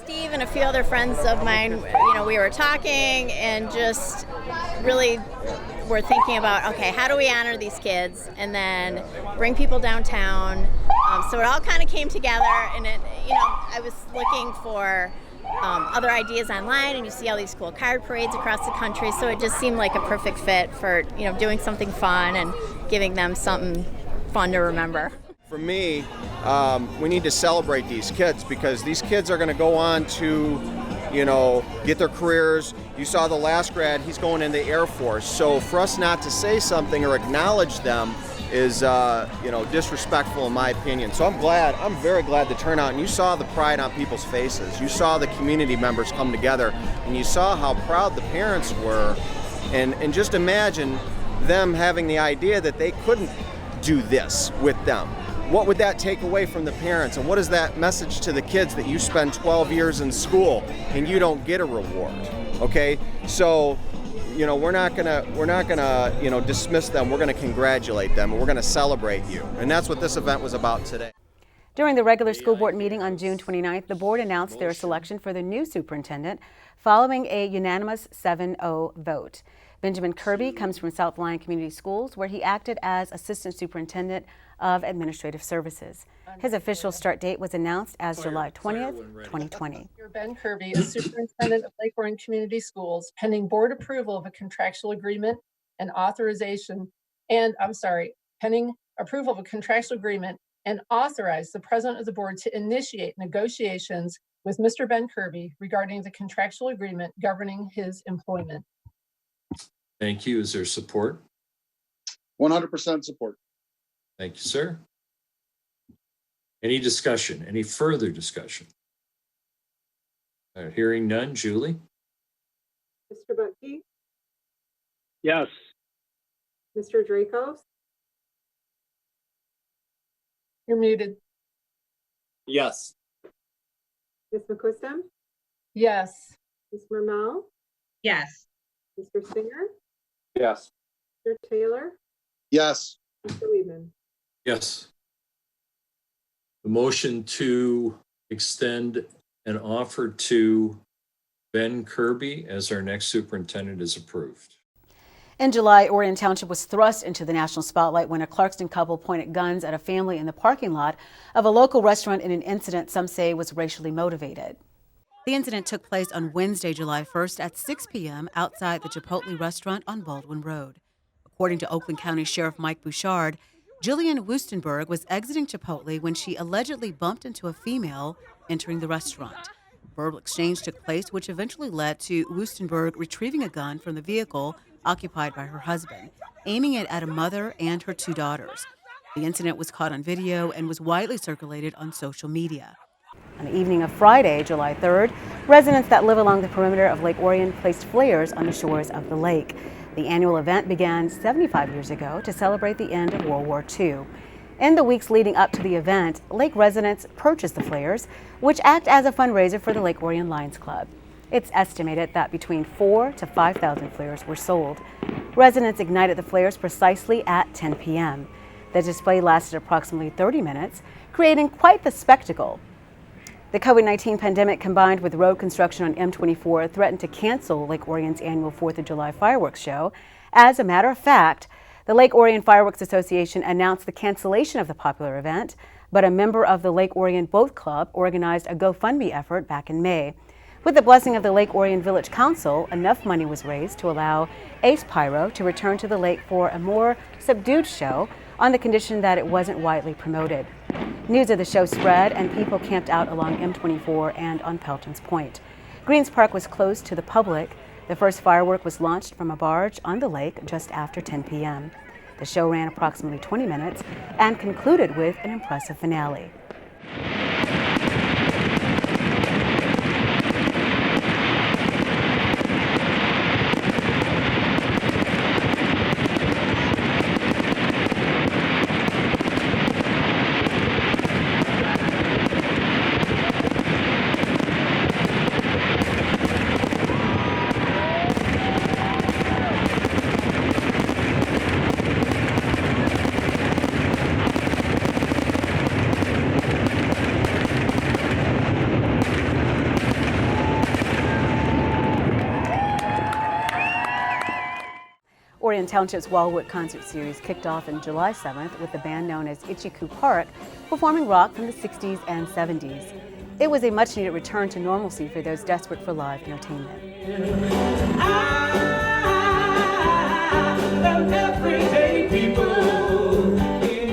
Steve and a few other friends of mine, we were talking and just really were thinking about, okay, how do we honor these kids and then bring people downtown? So it all kind of came together, and I was looking for other ideas online, and you see all these cool card parades across the country, so it just seemed like a perfect fit for doing something fun and giving them something fun to remember. For me, we need to celebrate these kids, because these kids are going to go on to get their careers. You saw the last grad, he's going in the Air Force. So for us not to say something or acknowledge them is disrespectful in my opinion. So I'm very glad the turnout, and you saw the pride on people's faces. You saw the community members come together, and you saw how proud the parents were, and just imagine them having the idea that they couldn't do this with them. What would that take away from the parents, and what is that message to the kids that you spend 12 years in school and you don't get a reward? Okay, so we're not gonna dismiss them. We're gonna congratulate them, and we're gonna celebrate you, and that's what this event was about today. During the regular school board meeting on June 29th, the board announced their selection for the new superintendent following a unanimous 7-0 vote. Benjamin Kirby comes from South Lyon Community Schools, where he acted as Assistant Superintendent of Administrative Services. His official start date was announced as July 20th, 2020. Ben Kirby is Superintendent of Lake Orion Community Schools, pending board approval of a contractual agreement and pending approval of a contractual agreement and authorize the President of the Board to initiate negotiations with Mr. Ben Kirby regarding the contractual agreement governing his employment. Thank you. Is there support? 100% support. Thank you, sir. Any discussion? Any further discussion? Hearing none. Julie? Mr. Buckey? Yes. Mr. Dracos? You're muted. Yes. Ms. McQuiston? Yes. Ms. Mermel? Yes. Mr. Singer? Yes. Mr. Taylor? Yes. Mr. Weedman? Yes. The motion to extend an offer to Ben Kirby as our next superintendent is approved. In July, Orion Township was thrust into the national spotlight when a Clarkston couple pointed guns at a family in the parking lot of a local restaurant in an incident some say was racially motivated. The incident took place on Wednesday, July 1st at 6 p.m. outside the Chipotle restaurant on Baldwin Road. According to Oakland County Sheriff Mike Bouchard, Jillian Wustenberg was exiting Chipotle when she allegedly bumped into a female entering the restaurant. Verbal exchange took place, which eventually led to Wustenberg retrieving a gun from the vehicle occupied by her husband, aiming it at a mother and her 2 daughters. The incident was caught on video and was widely circulated on social media. On the evening of Friday, July 3rd, residents that live along the perimeter of Lake Orion placed flares on the shores of the lake. The annual event began 75 years ago to celebrate the end of World War II. In the weeks leading up to the event, lake residents purchased the flares, which act as a fundraiser for the Lake Orion Lions Club. It's estimated that between 4,000 to 5,000 flares were sold. Residents ignited the flares precisely at 10 p.m. The display lasted approximately 30 minutes, creating quite the spectacle. The COVID-19 pandemic combined with road construction on M24 threatened to cancel Lake Orion's annual 4th of July fireworks show. As a matter of fact, the Lake Orion Fireworks Association announced the cancellation of the popular event, but a member of the Lake Orion Boat Club organized a GoFundMe effort back in May. With the blessing of the Lake Orion Village Council, enough money was raised to allow Ace Pyro to return to the lake for a more subdued show on the condition that it wasn't widely promoted. News of the show spread and people camped out along M24 and on Pelton's Point. Greens Park was closed to the public. The first firework was launched from a barge on the lake just after 10 p.m. The show ran approximately 20 minutes and concluded with an impressive finale. Orion Township's Wildwood Concert Series kicked off on July 7th with the band known as Itchy-Coo Park performing rock from the 60s and 70s. It was a much-needed return to normalcy for those desperate for live entertainment.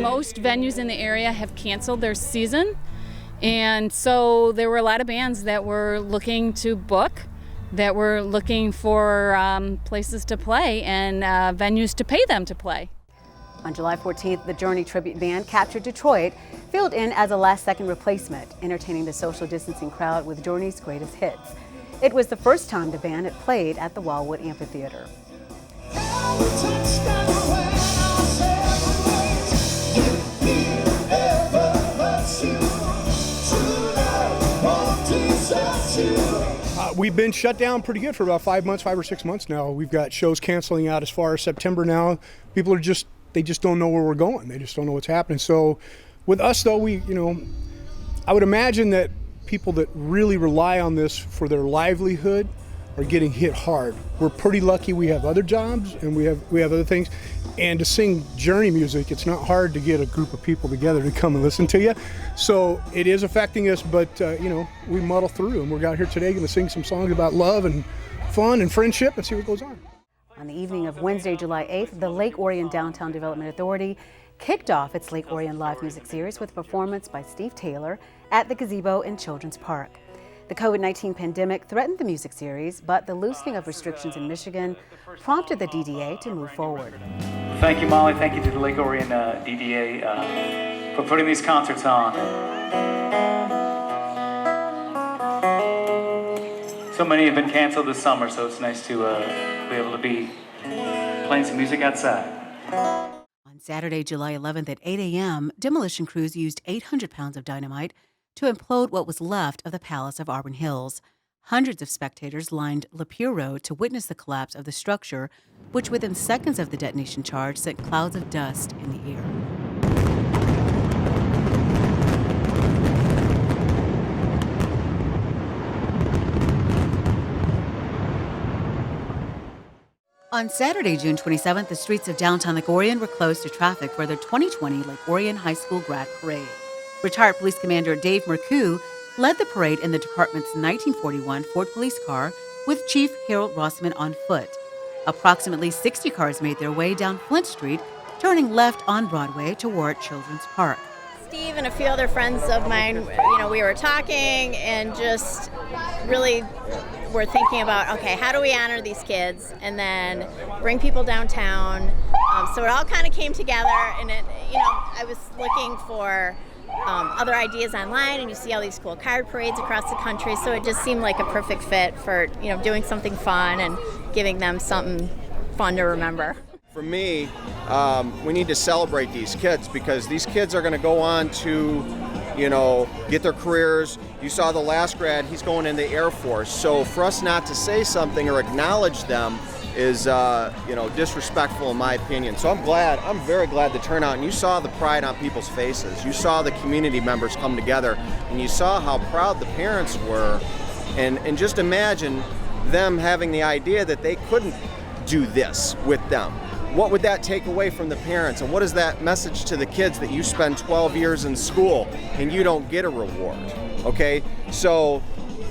Most venues in the area have canceled their season, and so there were a lot of bands that were looking to book, that were looking for places to play and venues to pay them to play. On July 14th, the Journey tribute band Captured Detroit filled in as a last-second replacement, entertaining the social distancing crowd with Journey's greatest hits. It was the first time the band had played at the Wildwood Amphitheater. We've been shut down pretty good for about 5 or 6 months now. We've got shows canceling out as far as September now. People are they just don't know where we're going. They just don't know what's happening. So with us though, I would imagine that people that really rely on this for their livelihood are getting hit hard. We're pretty lucky we have other jobs and we have other things. And to sing Journey music, it's not hard to get a group of people together to come and listen to you. So it is affecting us, but we muddle through, and we're out here today going to sing some songs about love and fun and friendship and see what goes on. On the evening of Wednesday, July 8th, the Lake Orion Downtown Development Authority kicked off its Lake Orion live music series with a performance by Steve Taylor at the Gazebo in Children's Park. The COVID-19 pandemic threatened the music series, but the loosening of restrictions in Michigan prompted the DDA to move forward. Thank you, Molly. Thank you to the Lake Orion DDA for putting these concerts on. So many have been canceled this summer, so it's nice to be able to be playing some music outside. On On Saturday, July 11th at 8 a.m., demolition crews used 800 pounds of dynamite to implode what was left of the Palace of Auburn Hills. Hundreds of spectators lined Lapeer Road to witness the collapse of the structure, which within seconds of the detonation charge sent clouds of dust in the air. On Saturday, June 27th, the streets of downtown Lake Orion were closed to traffic for the 2020 Lake Orion High School Grad Parade. Retired Police Commander Dave Mercu led the parade in the department's 1941 Ford police car with Chief Harold Rossman on foot. Approximately 60 cars made their way down Flint Street, turning left on Broadway toward Children's Park. Steve and a few other friends of mine, we were talking and just really were thinking about, okay, how do we honor these kids and then bring people downtown? So it all kind of came together, and I was looking for other ideas online, and you see all these cool card parades across the country, so it just seemed like a perfect fit for doing something fun and giving them something fun to remember. For me, we need to celebrate these kids because these kids are going to go on to, get their careers. You saw the last grad, he's going in the Air Force. So for us not to say something or acknowledge them is, disrespectful in my opinion. So I'm very glad to turn out, and you saw the pride on people's faces. You saw the community members come together, and you saw how proud the parents were. And just imagine them having the idea that they couldn't do this with them. What would that take away from the parents, and what is that message to the kids that you spend 12 years in school and you don't get a reward? Okay, so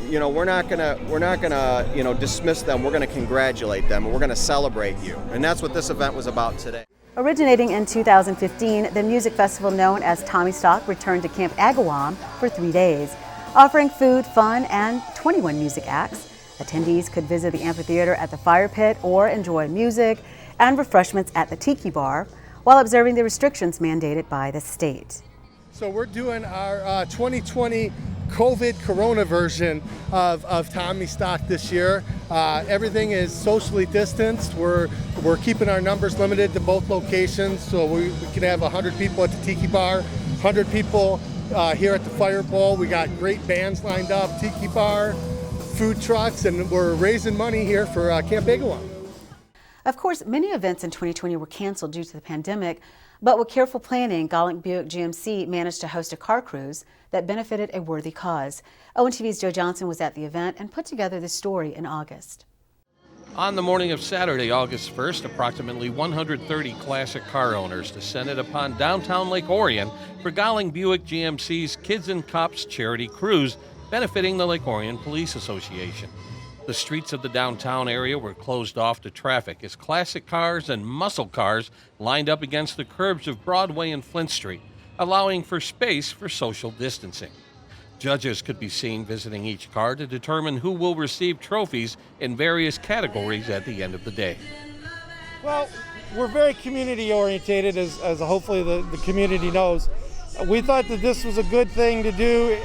we're not gonna dismiss them. We're gonna congratulate them, and we're gonna celebrate you, and that's what this event was about today. Originating in 2015, the music festival known as Tommy Stock returned to Camp Agawam for 3 days, offering food, fun, and 21 music acts. Attendees could visit the amphitheater at the fire pit or enjoy music and refreshments at the Tiki Bar while observing the restrictions mandated by the state. So we're doing our 2020 COVID Corona version of Tommy Stock this year. Everything is socially distanced. We're keeping our numbers limited to both locations, so we can have 100 people at the Tiki Bar, 100 people here at the Fire Bowl. We got great bands lined up, Tiki Bar, food trucks, and we're raising money here for Camp Agawam. Of course, many events in 2020 were canceled due to the pandemic, but with careful planning, Gallant Buick GMC managed to host a car cruise that benefited a worthy cause. ONTV's Joe Johnson was at the event and put together this story in August. On the morning of Saturday, August 1st, approximately 130 classic car owners descended upon downtown Lake Orion for Gallant Buick GMC's Kids and Cops charity cruise benefiting the Lake Orion Police Association. The streets of the downtown area were closed off to traffic as classic cars and muscle cars lined up against the curbs of Broadway and Flint Street, allowing for space for social distancing. Judges could be seen visiting each car to determine who will receive trophies in various categories at the end of the day. Well, we're very community orientated, as hopefully the community knows. We thought that this was a good thing to do.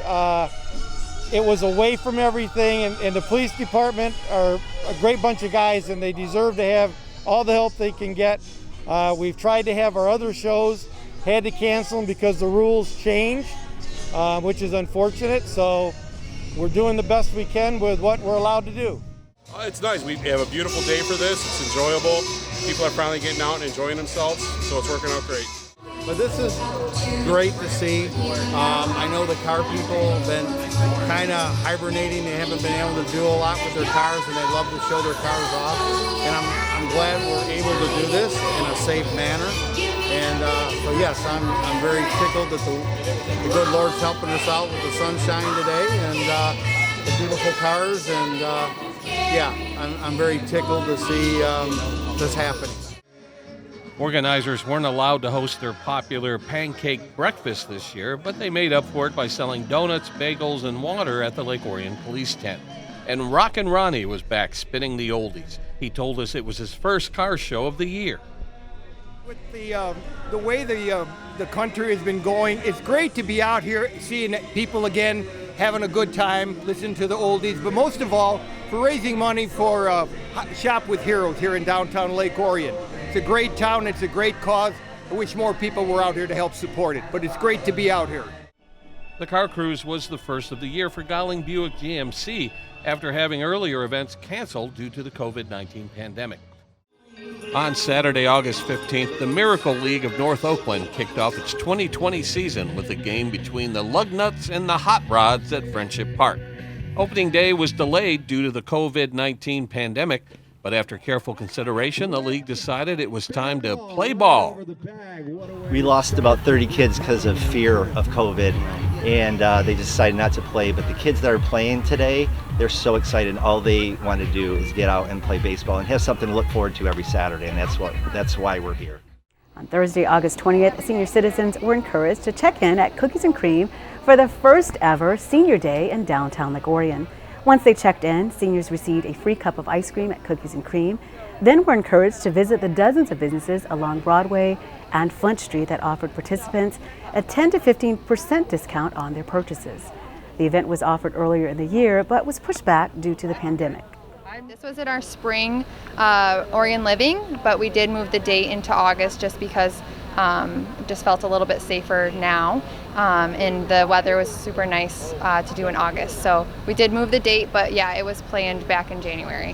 It was away from everything, and the police department are a great bunch of guys, and they deserve to have all the help they can get. We've tried to have our other shows, had to cancel them because the rules changed, which is unfortunate, so we're doing the best we can with what we're allowed to do. It's nice. We have a beautiful day for this. It's enjoyable. People are finally getting out and enjoying themselves, so it's working out great. But this is great to see. I know the car people have been kind of hibernating. They haven't been able to do a lot with their cars, and they love to show their cars off. And I'm glad we're able to do this in a safe manner. And so yes, I'm very tickled that the good Lord's helping us out with the sunshine today and the beautiful cars. And I'm very tickled to see this happening. Organizers weren't allowed to host their popular pancake breakfast this year, but they made up for it by selling donuts, bagels, and water at the Lake Orion police tent. And Rockin' Ronnie was back spinning the oldies. He told us it was his first car show of the year. With the way the country has been going, it's great to be out here seeing people again, having a good time, listening to the oldies, but most of all, for raising money for Shop with Heroes here in downtown Lake Orion. It's a great town, it's a great cause, I wish more people were out here to help support it, but it's great to be out here. The car cruise was the first of the year for Gowling Buick GMC after having earlier events canceled due to the COVID-19 pandemic. On Saturday, August 15th, the Miracle League of North Oakland kicked off its 2020 season with a game between the Lugnuts and the Hot Rods at Friendship Park. Opening day was delayed due to the COVID-19 pandemic, but after careful consideration, the league decided it was time to play ball. We lost about 30 kids because of fear of COVID, and they decided not to play. But the kids that are playing today, they're so excited. All they want to do is get out and play baseball and have something to look forward to every Saturday, and that's why we're here. On Thursday, August 20th, senior citizens were encouraged to check in at Cookies and Cream for the first ever Senior Day in downtown Lake Orion. Once they checked in, seniors received a free cup of ice cream at Cookies and Cream, then were encouraged to visit the dozens of businesses along Broadway and Flint Street that offered participants a 10 to 15% discount on their purchases. The event was offered earlier in the year, but was pushed back due to the pandemic. This was at our spring Orion Living, but we did move the date into August just because it just felt a little bit safer now. And the weather was super nice to do in August. So we did move the date, but yeah, it was planned back in January.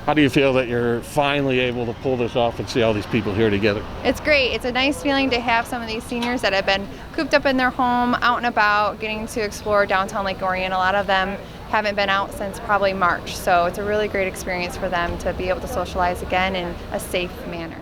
How do you feel that you're finally able to pull this off and see all these people here together? It's great. It's a nice feeling to have some of these seniors that have been cooped up in their home, out and about, getting to explore downtown Lake Orion. A lot of them haven't been out since probably March. So it's a really great experience for them to be able to socialize again in a safe manner.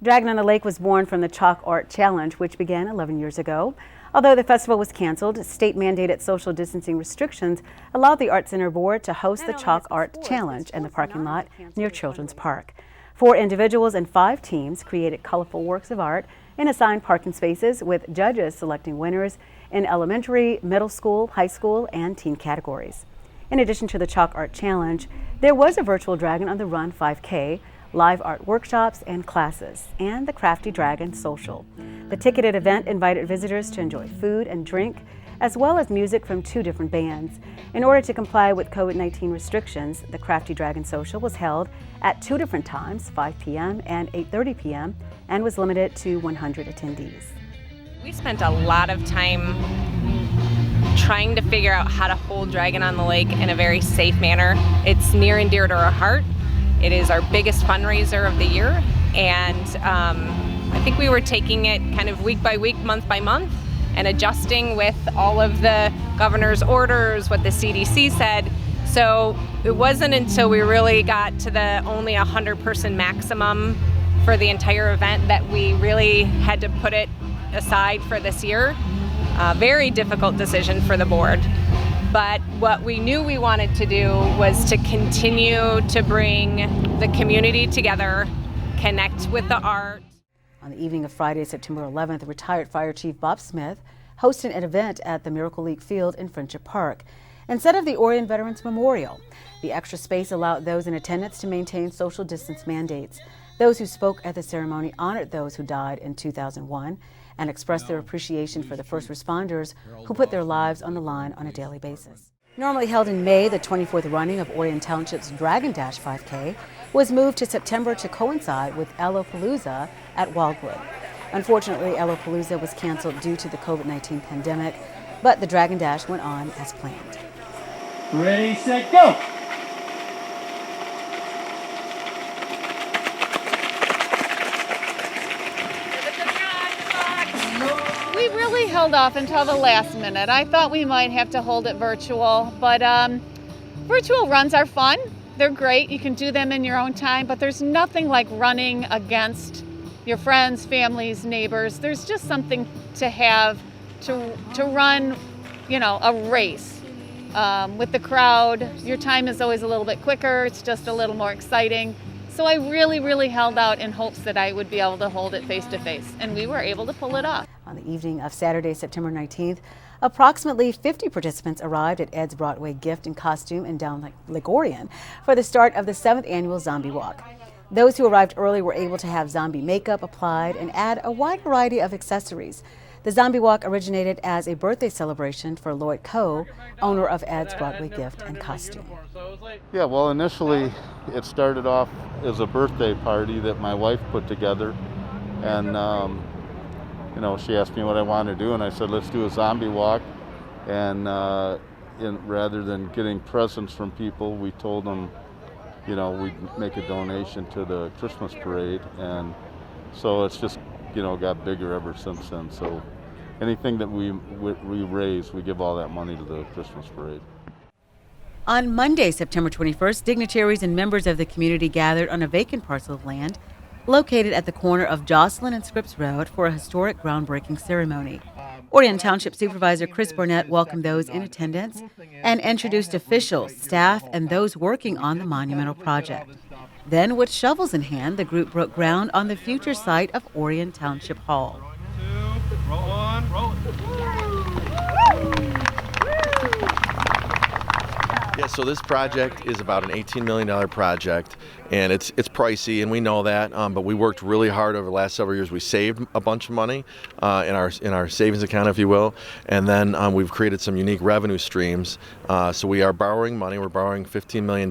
Dragon on the Lake was born from the Chalk Art Challenge, which began 11 years ago. Although the festival was canceled, state-mandated social distancing restrictions allowed the Art Center Board to host the Chalk Art Challenge in the parking lot near Children's Park. 4 individuals and 5 teams created colorful works of art in assigned parking spaces, with judges selecting winners in elementary, middle school, high school, and teen categories. In addition to the Chalk Art Challenge, there was a virtual Dragon on the Run 5K, live art workshops and classes, and the Crafty Dragon Social. The ticketed event invited visitors to enjoy food and drink, as well as music from 2 different bands. In order to comply with COVID-19 restrictions, the Crafty Dragon Social was held at 2 different times, 5 p.m. and 8:30 p.m., and was limited to 100 attendees. We spent a lot of time trying to figure out how to hold Dragon on the Lake in a very safe manner. It's near and dear to our heart. It is our biggest fundraiser of the year, and I think we were taking it kind of week by week, month by month, and adjusting with all of the governor's orders, what the CDC said. So it wasn't until we really got to the only 100-person maximum for the entire event that we really had to put it aside for this year. Very difficult decision for the board. But what we knew we wanted to do was to continue to bring the community together, connect with the art. On the evening of Friday, September 11th, retired Fire Chief Bob Smith hosted an event at the Miracle League Field in Friendship Park. Instead of the Orion Veterans Memorial, the extra space allowed those in attendance to maintain social distance mandates. Those who spoke at the ceremony honored those who died in 2001 and expressed their appreciation for the first responders who put their lives on the line on a daily basis. Normally held in May, the 24th running of Orion Township's Dragon Dash 5K was moved to September to coincide with Ellopalooza at Wildwood. Unfortunately, Ellopalooza was canceled due to the COVID-19 pandemic, but the Dragon Dash went on as planned. Ready, set, go! We really held off until the last minute. I thought we might have to hold it virtual, but virtual runs are fun. They're great. You can do them in your own time, but there's nothing like running against your friends, families, neighbors. There's just something to have to run, you know, a race. With the crowd, your time is always a little bit quicker. It's just a little more exciting. So I really held out in hopes that I would be able to hold it face to face, and we were able to pull it off. On the evening of Saturday, September 19th, approximately 50 participants arrived at Ed's Broadway Gift and Costume in down Lake Orion for the start of the 7th annual Zombie Walk. Those who arrived early were able to have zombie makeup applied and add a wide variety of accessories. The Zombie Walk originated as a birthday celebration for Lloyd Coe, owner of Ed's Broadway Gift and Costume. Yeah, well, initially it started off as a birthday party that my wife put together, And you know, she asked me what I wanted to do, and I said, let's do a zombie walk. And rather than getting presents from people, we told them, you know, we'd make a donation to the Christmas parade. And so it's just, you know, got bigger ever since then. So anything that we raise, we give all that money to the Christmas parade. On Monday, September 21st, dignitaries and members of the community gathered on a vacant parcel of land located at the corner of Jocelyn and Scripps Road for a historic groundbreaking ceremony. Orion Township Supervisor Chris Burnett welcomed those in attendance and introduced officials, staff, and those working on the monumental project. Then, with shovels in hand, the group broke ground on the future site of Orion Township Hall. Yeah, so this project is about an $18 million project, and it's pricey, and we know that. But we worked really hard over the last several years. We saved a bunch of money in our savings account, if you will, and then we've created some unique revenue streams. So we are borrowing money. We're borrowing $15 million.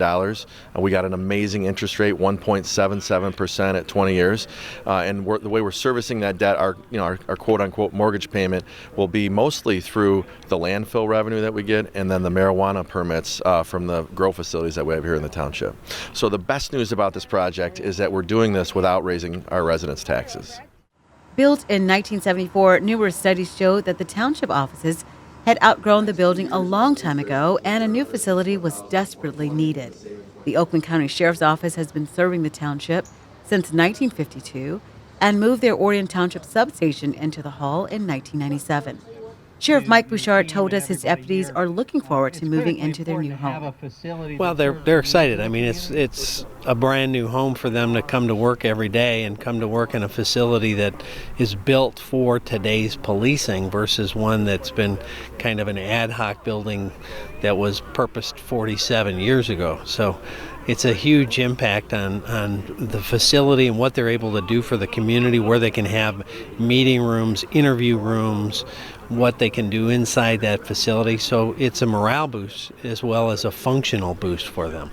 We got an amazing interest rate, 1.77% at 20 years, and the way we're servicing that debt, our quote-unquote mortgage payment, will be mostly through the landfill revenue that we get, and then the marijuana permits from the grow facilities that we have here in the township. So the best news about this project is that we're doing this without raising our residents' taxes. Built in 1974, numerous studies showed that the township offices had outgrown the building a long time ago, and a new facility was desperately needed. The Oakland County Sheriff's Office has been serving the township since 1952 and moved their Orion Township substation into the hall in 1997. Sheriff Mike Bouchard told us his deputies are looking forward to moving into their new home. Well, they're excited. I mean, it's a brand new home for them to come to work every day and come to work in a facility that is built for today's policing versus one that's been kind of an ad hoc building that was purposed 47 years ago. So it's a huge impact on the facility and what they're able to do for the community, where they can have meeting rooms, interview rooms, what they can do inside that facility. So it's a morale boost as well as a functional boost for them.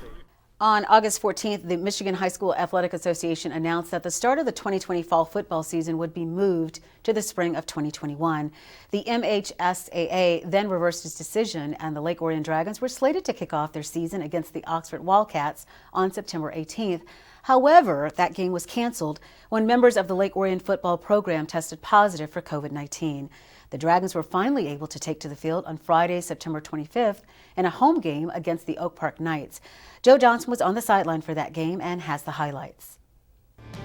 On August 14th, the Michigan High School Athletic Association announced that the start of the 2020 fall football season would be moved to the spring of 2021. The MHSAA then reversed its decision, and the Lake Orion Dragons were slated to kick off their season against the Oxford Wildcats on September 18th. However, that game was canceled when members of the Lake Orion football program tested positive for COVID-19. The Dragons were finally able to take to the field on Friday, September 25th, in a home game against the Oak Park Knights. Joe Johnson was on the sideline for that game and has the highlights.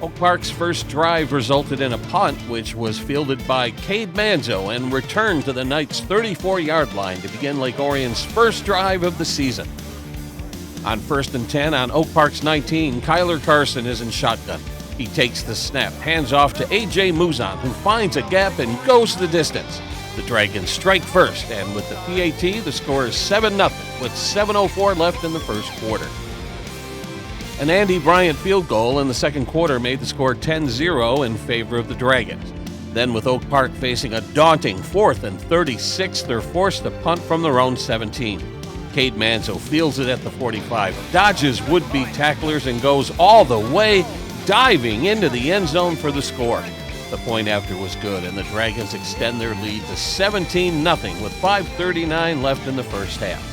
Oak Park's first drive resulted in a punt, which was fielded by Cade Manzo and returned to the Knights' 34-yard line to begin Lake Orion's first drive of the season. On 1st and 10 on Oak Park's 19, Kyler Carson is in shotgun. He takes the snap, hands off to A.J. Muzan, who finds a gap and goes the distance. The Dragons strike first, and with the PAT, the score is 7-0 with 7:04 left in the first quarter. An Andy Bryant field goal in the second quarter made the score 10-0 in favor of the Dragons. Then, with Oak Park facing a daunting 4th and 36, they're forced to punt from their own 17. Cade Manzo fields it at the 45, dodges would-be tacklers, and goes all the way, diving into the end zone for the score. The point after was good, and the Dragons extend their lead to 17-0 with 5:39 left in the first half.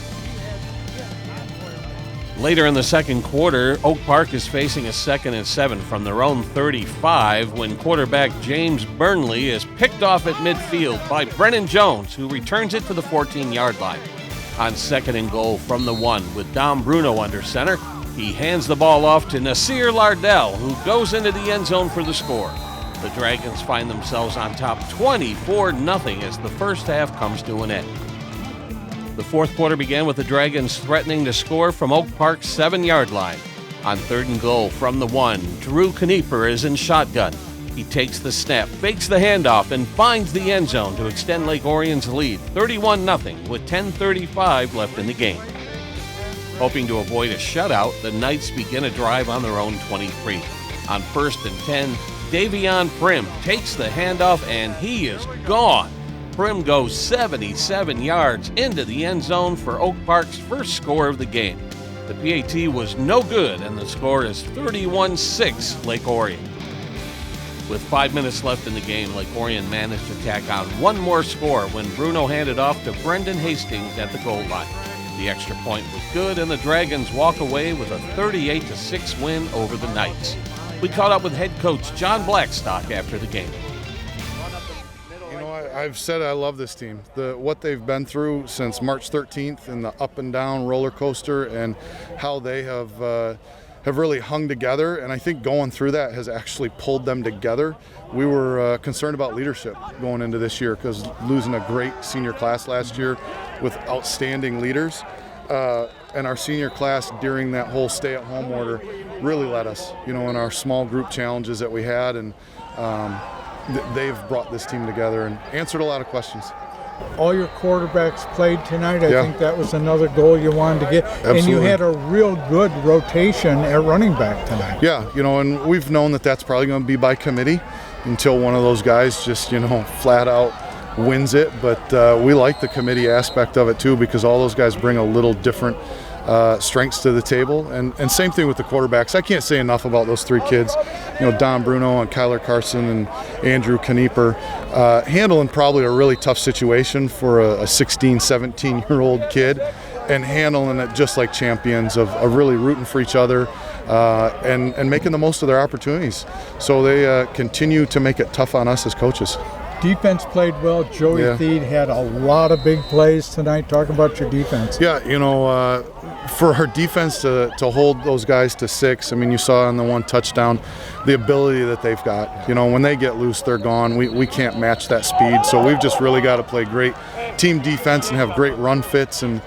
Later in the second quarter, Oak Park is facing a 2nd and 7 from their own 35 when quarterback James Burnley is picked off at midfield by Brennan Jones, who returns it to the 14-yard line. On 2nd and goal from the 1 with Dom Bruno under center, he hands the ball off to Nasir Lardell, who goes into the end zone for the score. The Dragons find themselves on top 24-0 as the first half comes to an end. The fourth quarter began with the Dragons threatening to score from Oak Park's 7-yard line. On 3rd and goal from the 1, Drew Knieper is in shotgun. He takes the snap, fakes the handoff, and finds the end zone to extend Lake Orion's lead 31-0 with 10:35 left in the game. Hoping to avoid a shutout, the Knights begin a drive on their own 23. On 1st and 10, Davion Prim takes the handoff, and he is gone. Prim goes 77 yards into the end zone for Oak Park's first score of the game. The PAT was no good, and the score is 31-6 Lake Orion. With 5 minutes left in the game, Lake Orion managed to tack on one more score when Bruno handed off to Brendan Hastings at the goal line. The extra point was good, and the Dragons walk away with a 38-6 win over the Knights. We caught up with head coach John Blackstock after the game. You know, I've said I love this team. What they've been through since March 13th and the up and down roller coaster, and how they have really hung together, and I think going through that has actually pulled them together. We were concerned about leadership going into this year because losing a great senior class last year with outstanding leaders, and our senior class during that whole stay-at-home order really led us, in our small group challenges that we had, and they've brought this team together and answered a lot of questions. All your quarterbacks played tonight. I Yeah. think that was another goal you wanted to get. Absolutely. And you had a real good rotation at running back tonight. Yeah, and we've known that that's probably going to be by committee until one of those guys just, flat out wins it. But we like the committee aspect of it too, because all those guys bring a little different strengths to the table. And same thing with the quarterbacks. I can't say enough about those three kids, Don Bruno and Kyler Carson and Andrew Knieper, handling probably a really tough situation for a 16, 17-year-old kid, and handling it just like champions of really rooting for each other and making the most of their opportunities. So they continue to make it tough on us as coaches. Defense played well. Joey Theed had a lot of big plays tonight. Talk about your defense. Yeah, for our defense to hold those guys to 6, you saw on the one touchdown the ability that they've got. When they get loose, they're gone. We can't match that speed. So we've just really got to play great team defense and have great run fits and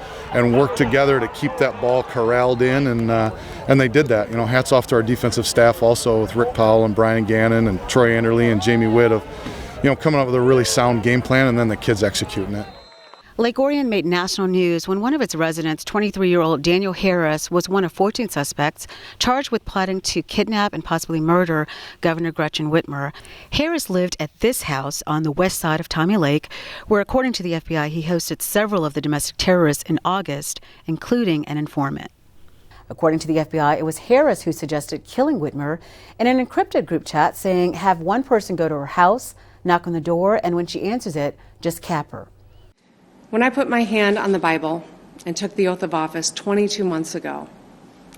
work together to keep that ball corralled in. And they did that. Hats off to our defensive staff also, with Rick Powell and Brian Gannon and Troy Anderle and Jamie Witt of coming up with a really sound game plan, and then the kids executing it. Lake Orion made national news when one of its residents, 23-year-old Daniel Harris, was one of 14 suspects charged with plotting to kidnap and possibly murder Governor Gretchen Whitmer. Harris lived at this house on the west side of Tommy Lake, where, according to the FBI, he hosted several of the domestic terrorists in August, including an informant. According to the FBI, it was Harris who suggested killing Whitmer in an encrypted group chat, saying, have one person go to her house, knock on the door, and when she answers it, just cap her. When I put my hand on the Bible and took the oath of office 22 months ago,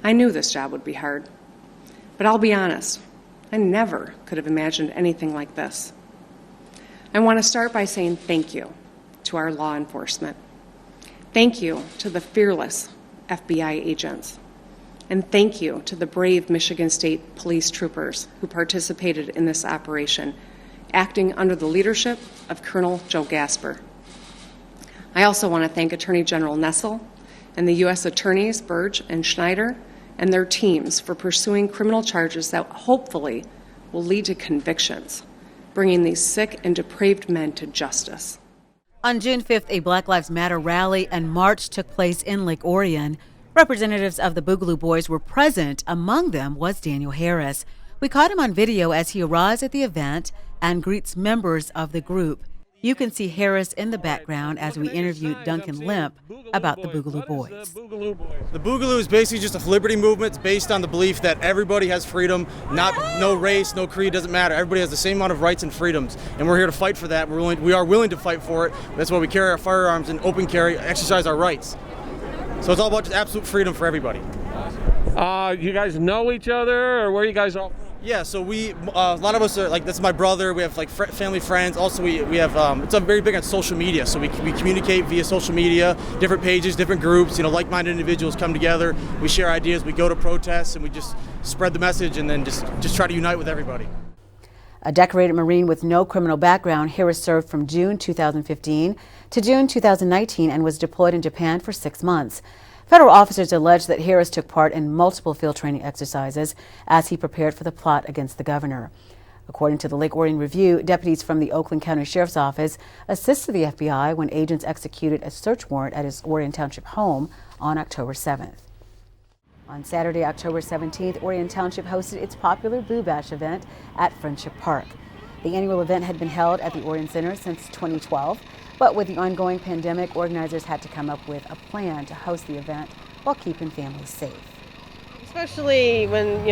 I knew this job would be hard. But I'll be honest, I never could have imagined anything like this. I want to start by saying thank you to our law enforcement. Thank you to the fearless FBI agents. And thank you to the brave Michigan State police troopers who participated in this operation, acting under the leadership of Colonel Joe Gasper. I also want to thank Attorney General Nessel and the U.S. Attorneys Burge and Schneider and their teams for pursuing criminal charges that hopefully will lead to convictions, bringing these sick and depraved men to justice. On June 5th, a Black Lives Matter rally and march took place in Lake Orion. Representatives of the Boogaloo Boys were present. Among them was Daniel Harris. We caught him on video as he arrives at the event and greets members of the group. You can see Harris in the background as we interviewed Duncan Limp about the Boogaloo Boys. The Boogaloo is basically just a liberty movement. It's based on the belief that everybody has freedom, no race, no creed, doesn't matter. Everybody has the same amount of rights and freedoms, and we're here to fight for that. We are willing to fight for it. That's why we carry our firearms and open carry, exercise our rights. So it's all about just absolute freedom for everybody. You guys know each other, or where are you guys all from? Yeah, so a lot of us are that's my brother. We have family, friends. Also, we have it's very big on social media. So we communicate via social media, different pages, different groups. Like-minded individuals come together. We share ideas. We go to protests, and we just spread the message, and then just try to unite with everybody. A decorated Marine with no criminal background, Harris served from June 2015 to June 2019 and was deployed in Japan for 6 months. Federal officers allege that Harris took part in multiple field training exercises as he prepared for the plot against the governor. According to the Lake Orion Review, deputies from the Oakland County Sheriff's Office assisted the FBI when agents executed a search warrant at his Orion Township home on October 7th. On Saturday, October 17th, Orion Township hosted its popular Boo Bash event at Friendship Park. The annual event had been held at the Orion Center since 2012, but with the ongoing pandemic, organizers had to come up with a plan to host the event while keeping families safe. especially when,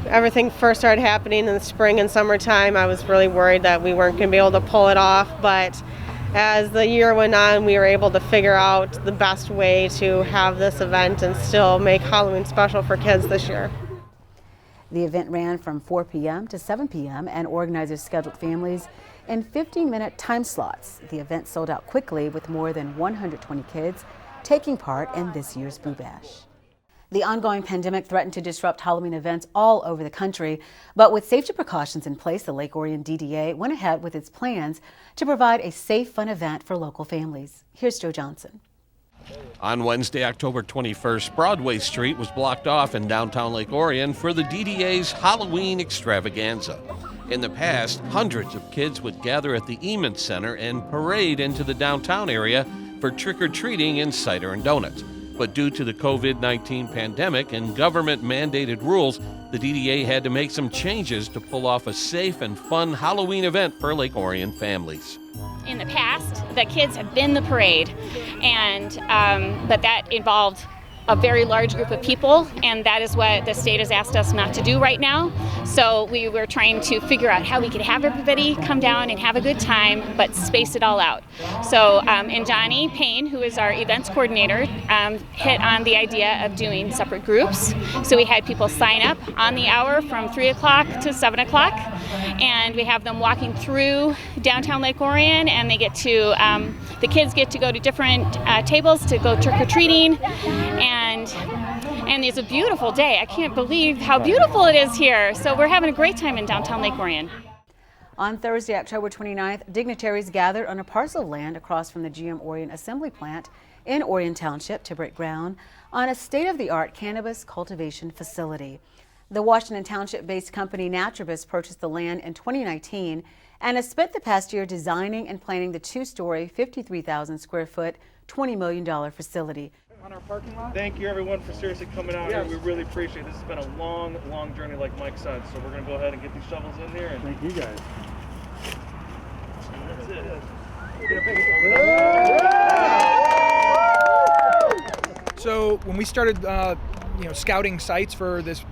everything first started happening in the spring and summertime. I was really worried that we weren't going to be able to pull it off, but as the year went on, we were able to figure out the best way to have this event and still make Halloween special for kids this year. The event ran from 4 p.m. to 7 p.m. and organizers scheduled families in 15-minute time slots. The event sold out quickly with more than 120 kids taking part in this year's Boo Bash. The ongoing pandemic threatened to disrupt Halloween events all over the country, but with safety precautions in place, the Lake Orion DDA went ahead with its plans to provide a safe, fun event for local families. Here's Joe Johnson. On Wednesday, October 21st, Broadway Street was blocked off in downtown Lake Orion for the DDA's Halloween extravaganza. In the past, hundreds of kids would gather at the Eamon Center and parade into the downtown area for trick-or-treating and cider and donuts. But due to the COVID-19 pandemic and government-mandated rules, the DDA had to make some changes to pull off a safe and fun Halloween event for Lake Orion families. In the past, the kids have been the parade, but that involved a very large group of people, and that is what the state has asked us not to do right now. So we were trying to figure out how we could have everybody come down and have a good time, but space it all out. So, and Johnny Payne, who is our events coordinator, hit on the idea of doing separate groups. So we had people sign up on the hour from 3 o'clock to 7 o'clock, and we have them walking through downtown Lake Orion, and they get to, the kids get to go to different tables to go trick-or-treating, and it's a beautiful day. I can't believe how beautiful it is here. So we're having a great time in downtown Lake Orion. On Thursday, October 29th, dignitaries gathered on a parcel of land across from the GM Orion Assembly Plant in Orion Township to break ground on a state-of-the-art cannabis cultivation facility. The Washington Township-based company Naturibus purchased the land in 2019 and has spent the past year designing and planning the two-story, 53,000 square foot, $20 million facility. On our parking lot. Thank you everyone for seriously coming out here. We really appreciate it. This has been a long journey like Mike said. So we're going to go ahead and get these shovels in there. And thank you guys. That's it. So when we started scouting sites for this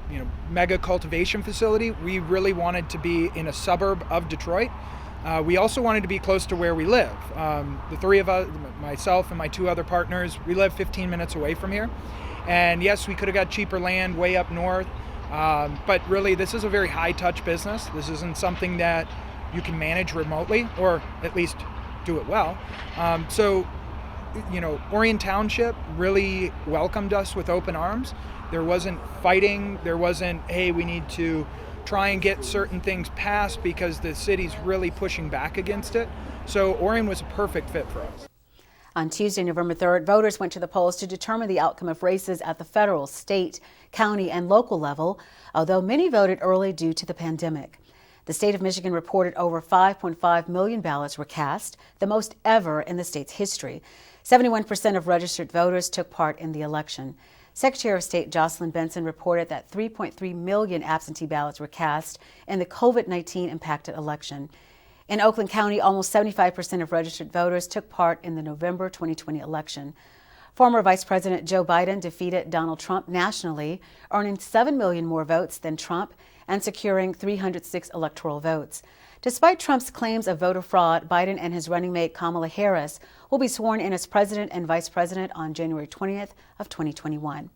mega cultivation facility, we really wanted to be in a suburb of Detroit. We also wanted to be close to where we live. The three of us, myself and my two other partners, we live 15 minutes away from here. And yes, we could have got cheaper land way up north, but really this is a very high-touch business. This isn't something that you can manage remotely, or at least do it well. Orion Township really welcomed us with open arms. There wasn't fighting, there wasn't, hey, we need to try and get certain things passed because the city's really pushing back against it. So Orion was a perfect fit for us. On Tuesday, November 3rd, voters went to the polls to determine the outcome of races at the federal, state, county, and local level, although many voted early due to the pandemic. The state of Michigan reported over 5.5 million ballots were cast, the most ever in the state's history. 71% of registered voters took part in the election. Secretary of State Jocelyn Benson reported that 3.3 million absentee ballots were cast in the COVID-19 impacted election. In Oakland County, almost 75% of registered voters took part in the November 2020 election. Former Vice President Joe Biden defeated Donald Trump nationally, earning 7 million more votes than Trump and securing 306 electoral votes. Despite Trump's claims of voter fraud, Biden and his running mate Kamala Harris will be sworn in as president and vice president on January 20th of 2021.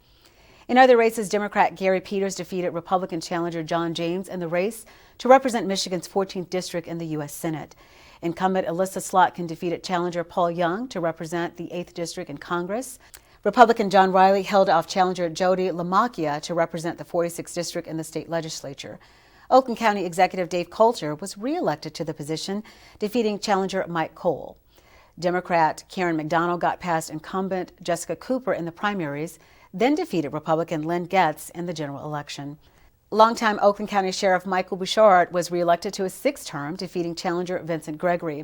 In other races, Democrat Gary Peters defeated Republican challenger John James in the race to represent Michigan's 14th district in the U.S. Senate. Incumbent Alyssa Slotkin defeated challenger Paul Young to represent the 8th district in Congress. Republican John Riley held off challenger Jody LaMacchia to represent the 46th district in the state legislature. Oakland County Executive Dave Coulter was re-elected to the position, defeating challenger Mike Cole. Democrat Karen McDonald got past incumbent Jessica Cooper in the primaries, then defeated Republican Lynn Getz in the general election. Longtime Oakland County Sheriff Michael Bouchard was re-elected to his 6th term, defeating challenger Vincent Gregory.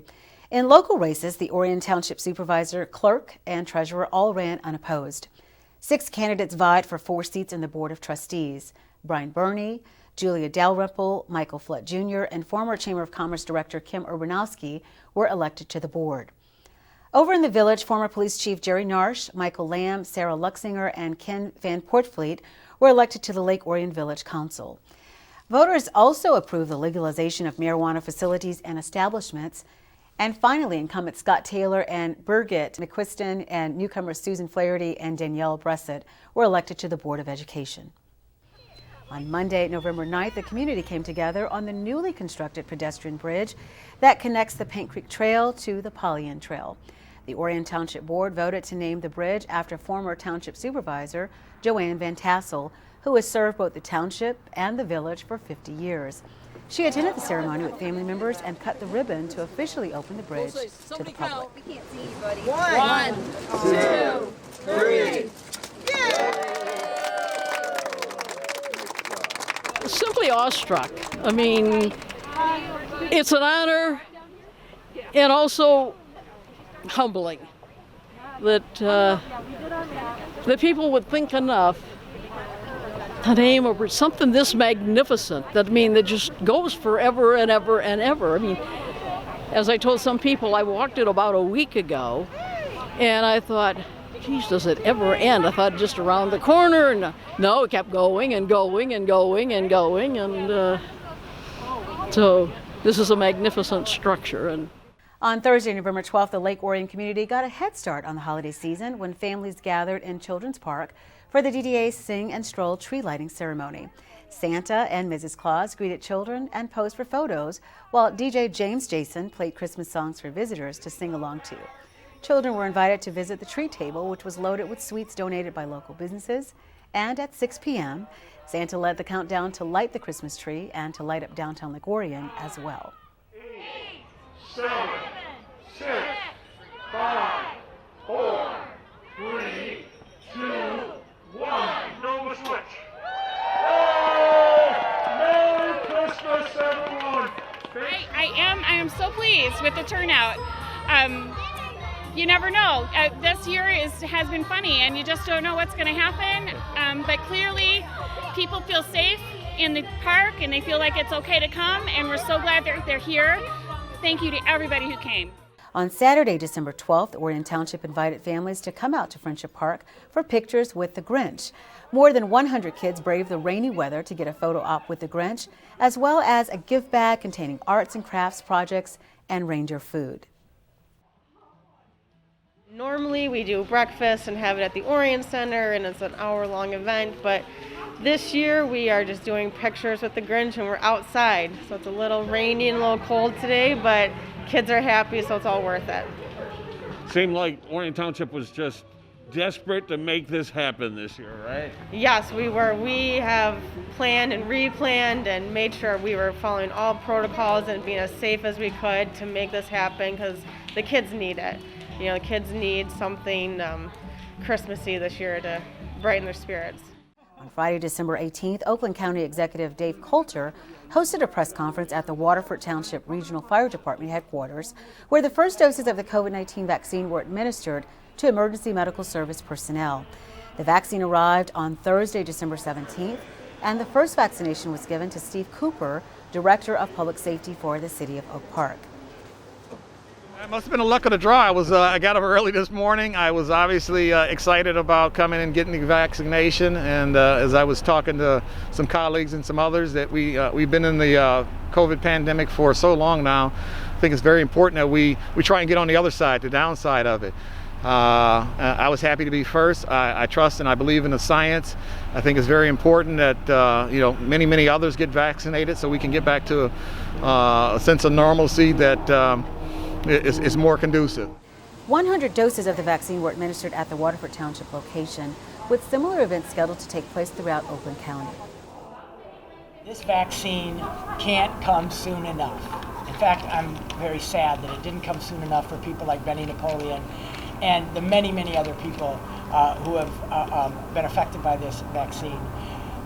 In local races, the Orion Township Supervisor, Clerk, and Treasurer all ran unopposed. 6 candidates vied for 4 seats in the Board of Trustees. Brian Burney, Julia Dalrymple, Michael Flood Jr., and former Chamber of Commerce Director Kim Urbanowski were elected to the board. Over in the Village, former Police Chief Jerry Narsh, Michael Lamb, Sarah Luxinger, and Ken Van Portfleet were elected to the Lake Orion Village Council. Voters also approved the legalization of marijuana facilities and establishments. And finally, incumbent Scott Taylor and Birgit McQuiston and newcomers Susan Flaherty and Danielle Bressett were elected to the Board of Education. On Monday, November 9th, the community came together on the newly constructed pedestrian bridge that connects the Paint Creek Trail to the Pollyant Trail. The Orion Township Board voted to name the bridge after former Township Supervisor Joanne Van Tassel, who has served both the township and the village for 50 years. She attended the ceremony with family members and cut the ribbon to officially open the bridge to the public. We can't see anybody. 1, 2, 3. Simply awestruck. I mean, it's an honor and also humbling that people would think enough to name something this magnificent, that just goes forever and ever and ever. I mean, as I told some people, I walked it about a week ago, and I thought, geez, does it ever end? I thought just around the corner, and no, it kept going and going and going and going, and so this is a magnificent structure. And on Thursday, November 12th, the Lake Orion community got a head start on the holiday season when families gathered in Children's Park for the DDA's Sing and Stroll tree lighting ceremony. Santa and Mrs. Claus greeted children and posed for photos, while DJ James Jason played Christmas songs for visitors to sing along to. Children were invited to visit the tree table, which was loaded with sweets donated by local businesses. And at 6 p.m., Santa led the countdown to light the Christmas tree and to light up downtown Lake Orion as well. 8, 7, 6, 5, 4, 3, 2, 1. Nova switch. Merry Christmas, everyone. I am so pleased with the turnout. You never know. This year has been funny, and you just don't know what's going to happen. But clearly, people feel safe in the park, and they feel like it's okay to come, and we're so glad they're here. Thank you to everybody who came. On Saturday, December 12th, Orion Township invited families to come out to Friendship Park for pictures with the Grinch. More than 100 kids braved the rainy weather to get a photo op with the Grinch, as well as a gift bag containing arts and crafts projects and reindeer food. Normally we do breakfast and have it at the Orion Center, and it's an hour-long event, but this year we are just doing pictures with the Grinch, and we're outside. So it's a little rainy and a little cold today, but kids are happy, so it's all worth it. Seemed like Orion Township was just desperate to make this happen this year, right? Yes, we were. We have planned and replanned and made sure we were following all protocols and being as safe as we could to make this happen, because the kids need it. You know, the kids need something Christmassy this year to brighten their spirits. On Friday, December 18th, Oakland County Executive Dave Coulter hosted a press conference at the Waterford Township Regional Fire Department headquarters, where the first doses of the COVID-19 vaccine were administered to emergency medical service personnel. The vaccine arrived on Thursday, December 17th, and the first vaccination was given to Steve Cooper, Director of Public Safety for the City of Oak Park. It must have been a luck of the draw. I got up early this morning. I was obviously excited about coming and getting the vaccination, and as I was talking to some colleagues and some others, that we've been in the COVID pandemic for so long now. I think it's very important that we try and get on the other side, the downside of it. I was happy to be first. I trust and I believe in the science. I think it's very important that many others get vaccinated so we can get back to a sense of normalcy that is more conducive. 100 doses of the vaccine were administered at the Waterford Township location, with similar events scheduled to take place throughout Oakland County. This vaccine can't come soon enough. In fact, I'm very sad that it didn't come soon enough for people like Benny Napoleon and the many other people who have been affected by this vaccine.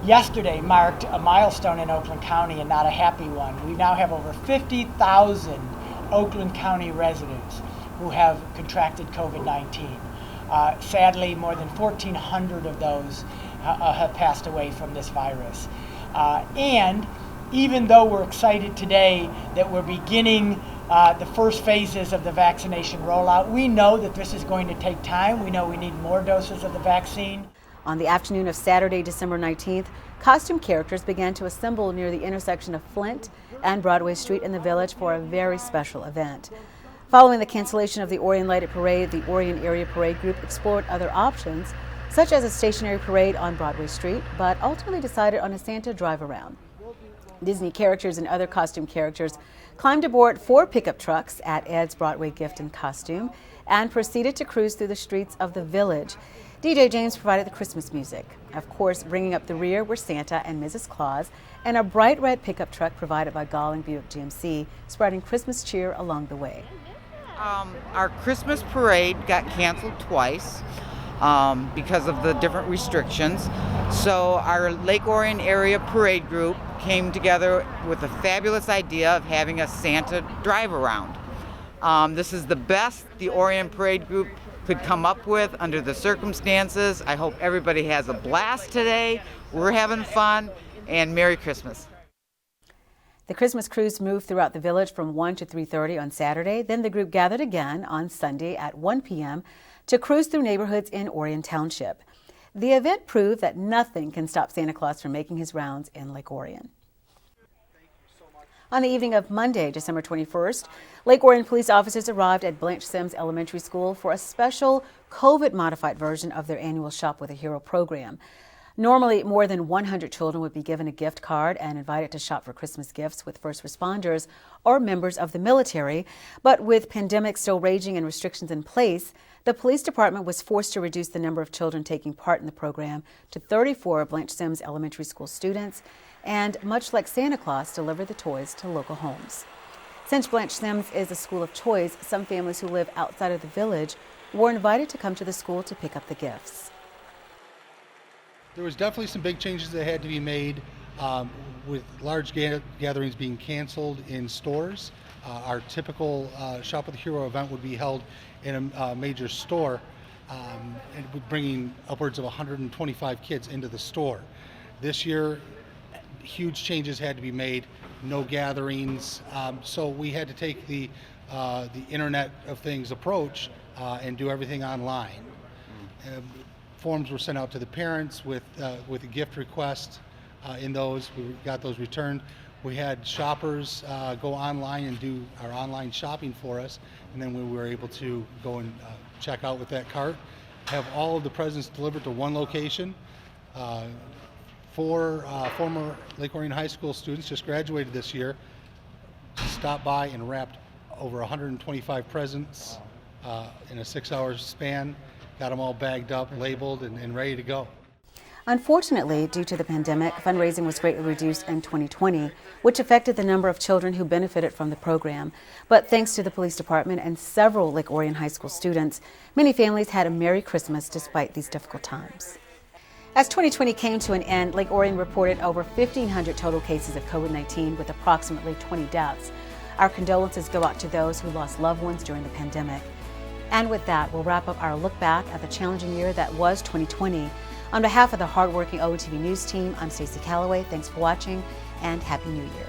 Yesterday marked a milestone in Oakland County, and not a happy one. We now have over 50,000 Oakland County residents who have contracted COVID-19. Sadly, more than 1,400 of those have passed away from this virus. And even though we're excited today that we're beginning the first phases of the vaccination rollout, we know that this is going to take time. We know we need more doses of the vaccine. On the afternoon of Saturday, December 19th, costume characters began to assemble near the intersection of Flint and Broadway Street in the Village for a very special event. Following the cancellation of the Orion Lighted Parade, the Orion Area Parade Group explored other options, such as a stationary parade on Broadway Street, but ultimately decided on a Santa drive-around. Disney characters and other costume characters climbed aboard 4 pickup trucks at Ed's Broadway Gift and Costume and proceeded to cruise through the streets of the Village. DJ James provided the Christmas music. Of course, bringing up the rear were Santa and Mrs. Claus, and a bright red pickup truck provided by Galling Buick GMC, spreading Christmas cheer along the way. Our Christmas parade got canceled twice because of the different restrictions. So our Lake Orion Area Parade Group came together with a fabulous idea of having a Santa drive-around. This is the best the Orion Parade Group could come up with under the circumstances. I hope everybody has a blast today. We're having fun, and Merry Christmas. The Christmas cruise moved throughout the Village from 1 to 3:30 on Saturday. Then the group gathered again on Sunday at 1 p.m. to cruise through neighborhoods in Orion Township. The event proved that nothing can stop Santa Claus from making his rounds in Lake Orion. On the evening of Monday, December 21st, Lake Orion police officers arrived at Blanche Sims Elementary School for a special COVID-modified version of their annual Shop with a Hero program. Normally, more than 100 children would be given a gift card and invited to shop for Christmas gifts with first responders or members of the military. But with pandemic still raging and restrictions in place, the police department was forced to reduce the number of children taking part in the program to 34 Blanche Sims Elementary School students, and much like Santa Claus, deliver the toys to local homes. Since Blanche Sims is a school of choice, some families who live outside of the Village were invited to come to the school to pick up the gifts. There was definitely some big changes that had to be made with large gatherings being canceled in stores. Our typical Shop with a Hero event would be held in a major store, and bringing upwards of 125 kids into the store. This year, huge changes had to be made, no gatherings, so we had to take the Internet of Things approach and do everything online. Forms were sent out to the parents with a gift request in those. We got those returned. We had shoppers go online and do our online shopping for us, and then we were able to go and check out with that cart, have all of the presents delivered to one location. 4 former Lake Orion High School students just graduated this year, stopped by and wrapped over 125 presents in a 6-hour span. Got them all bagged up, labeled, and ready to go. Unfortunately, due to the pandemic, fundraising was greatly reduced in 2020, which affected the number of children who benefited from the program. But thanks to the police department and several Lake Orion High School students, many families had a Merry Christmas despite these difficult times. As 2020 came to an end, Lake Orion reported over 1,500 total cases of COVID-19 with approximately 20 deaths. Our condolences go out to those who lost loved ones during the pandemic. And with that, we'll wrap up our look back at the challenging year that was 2020. On behalf of the hardworking ONTV News team, I'm Stacy Calloway. Thanks for watching, and Happy New Year.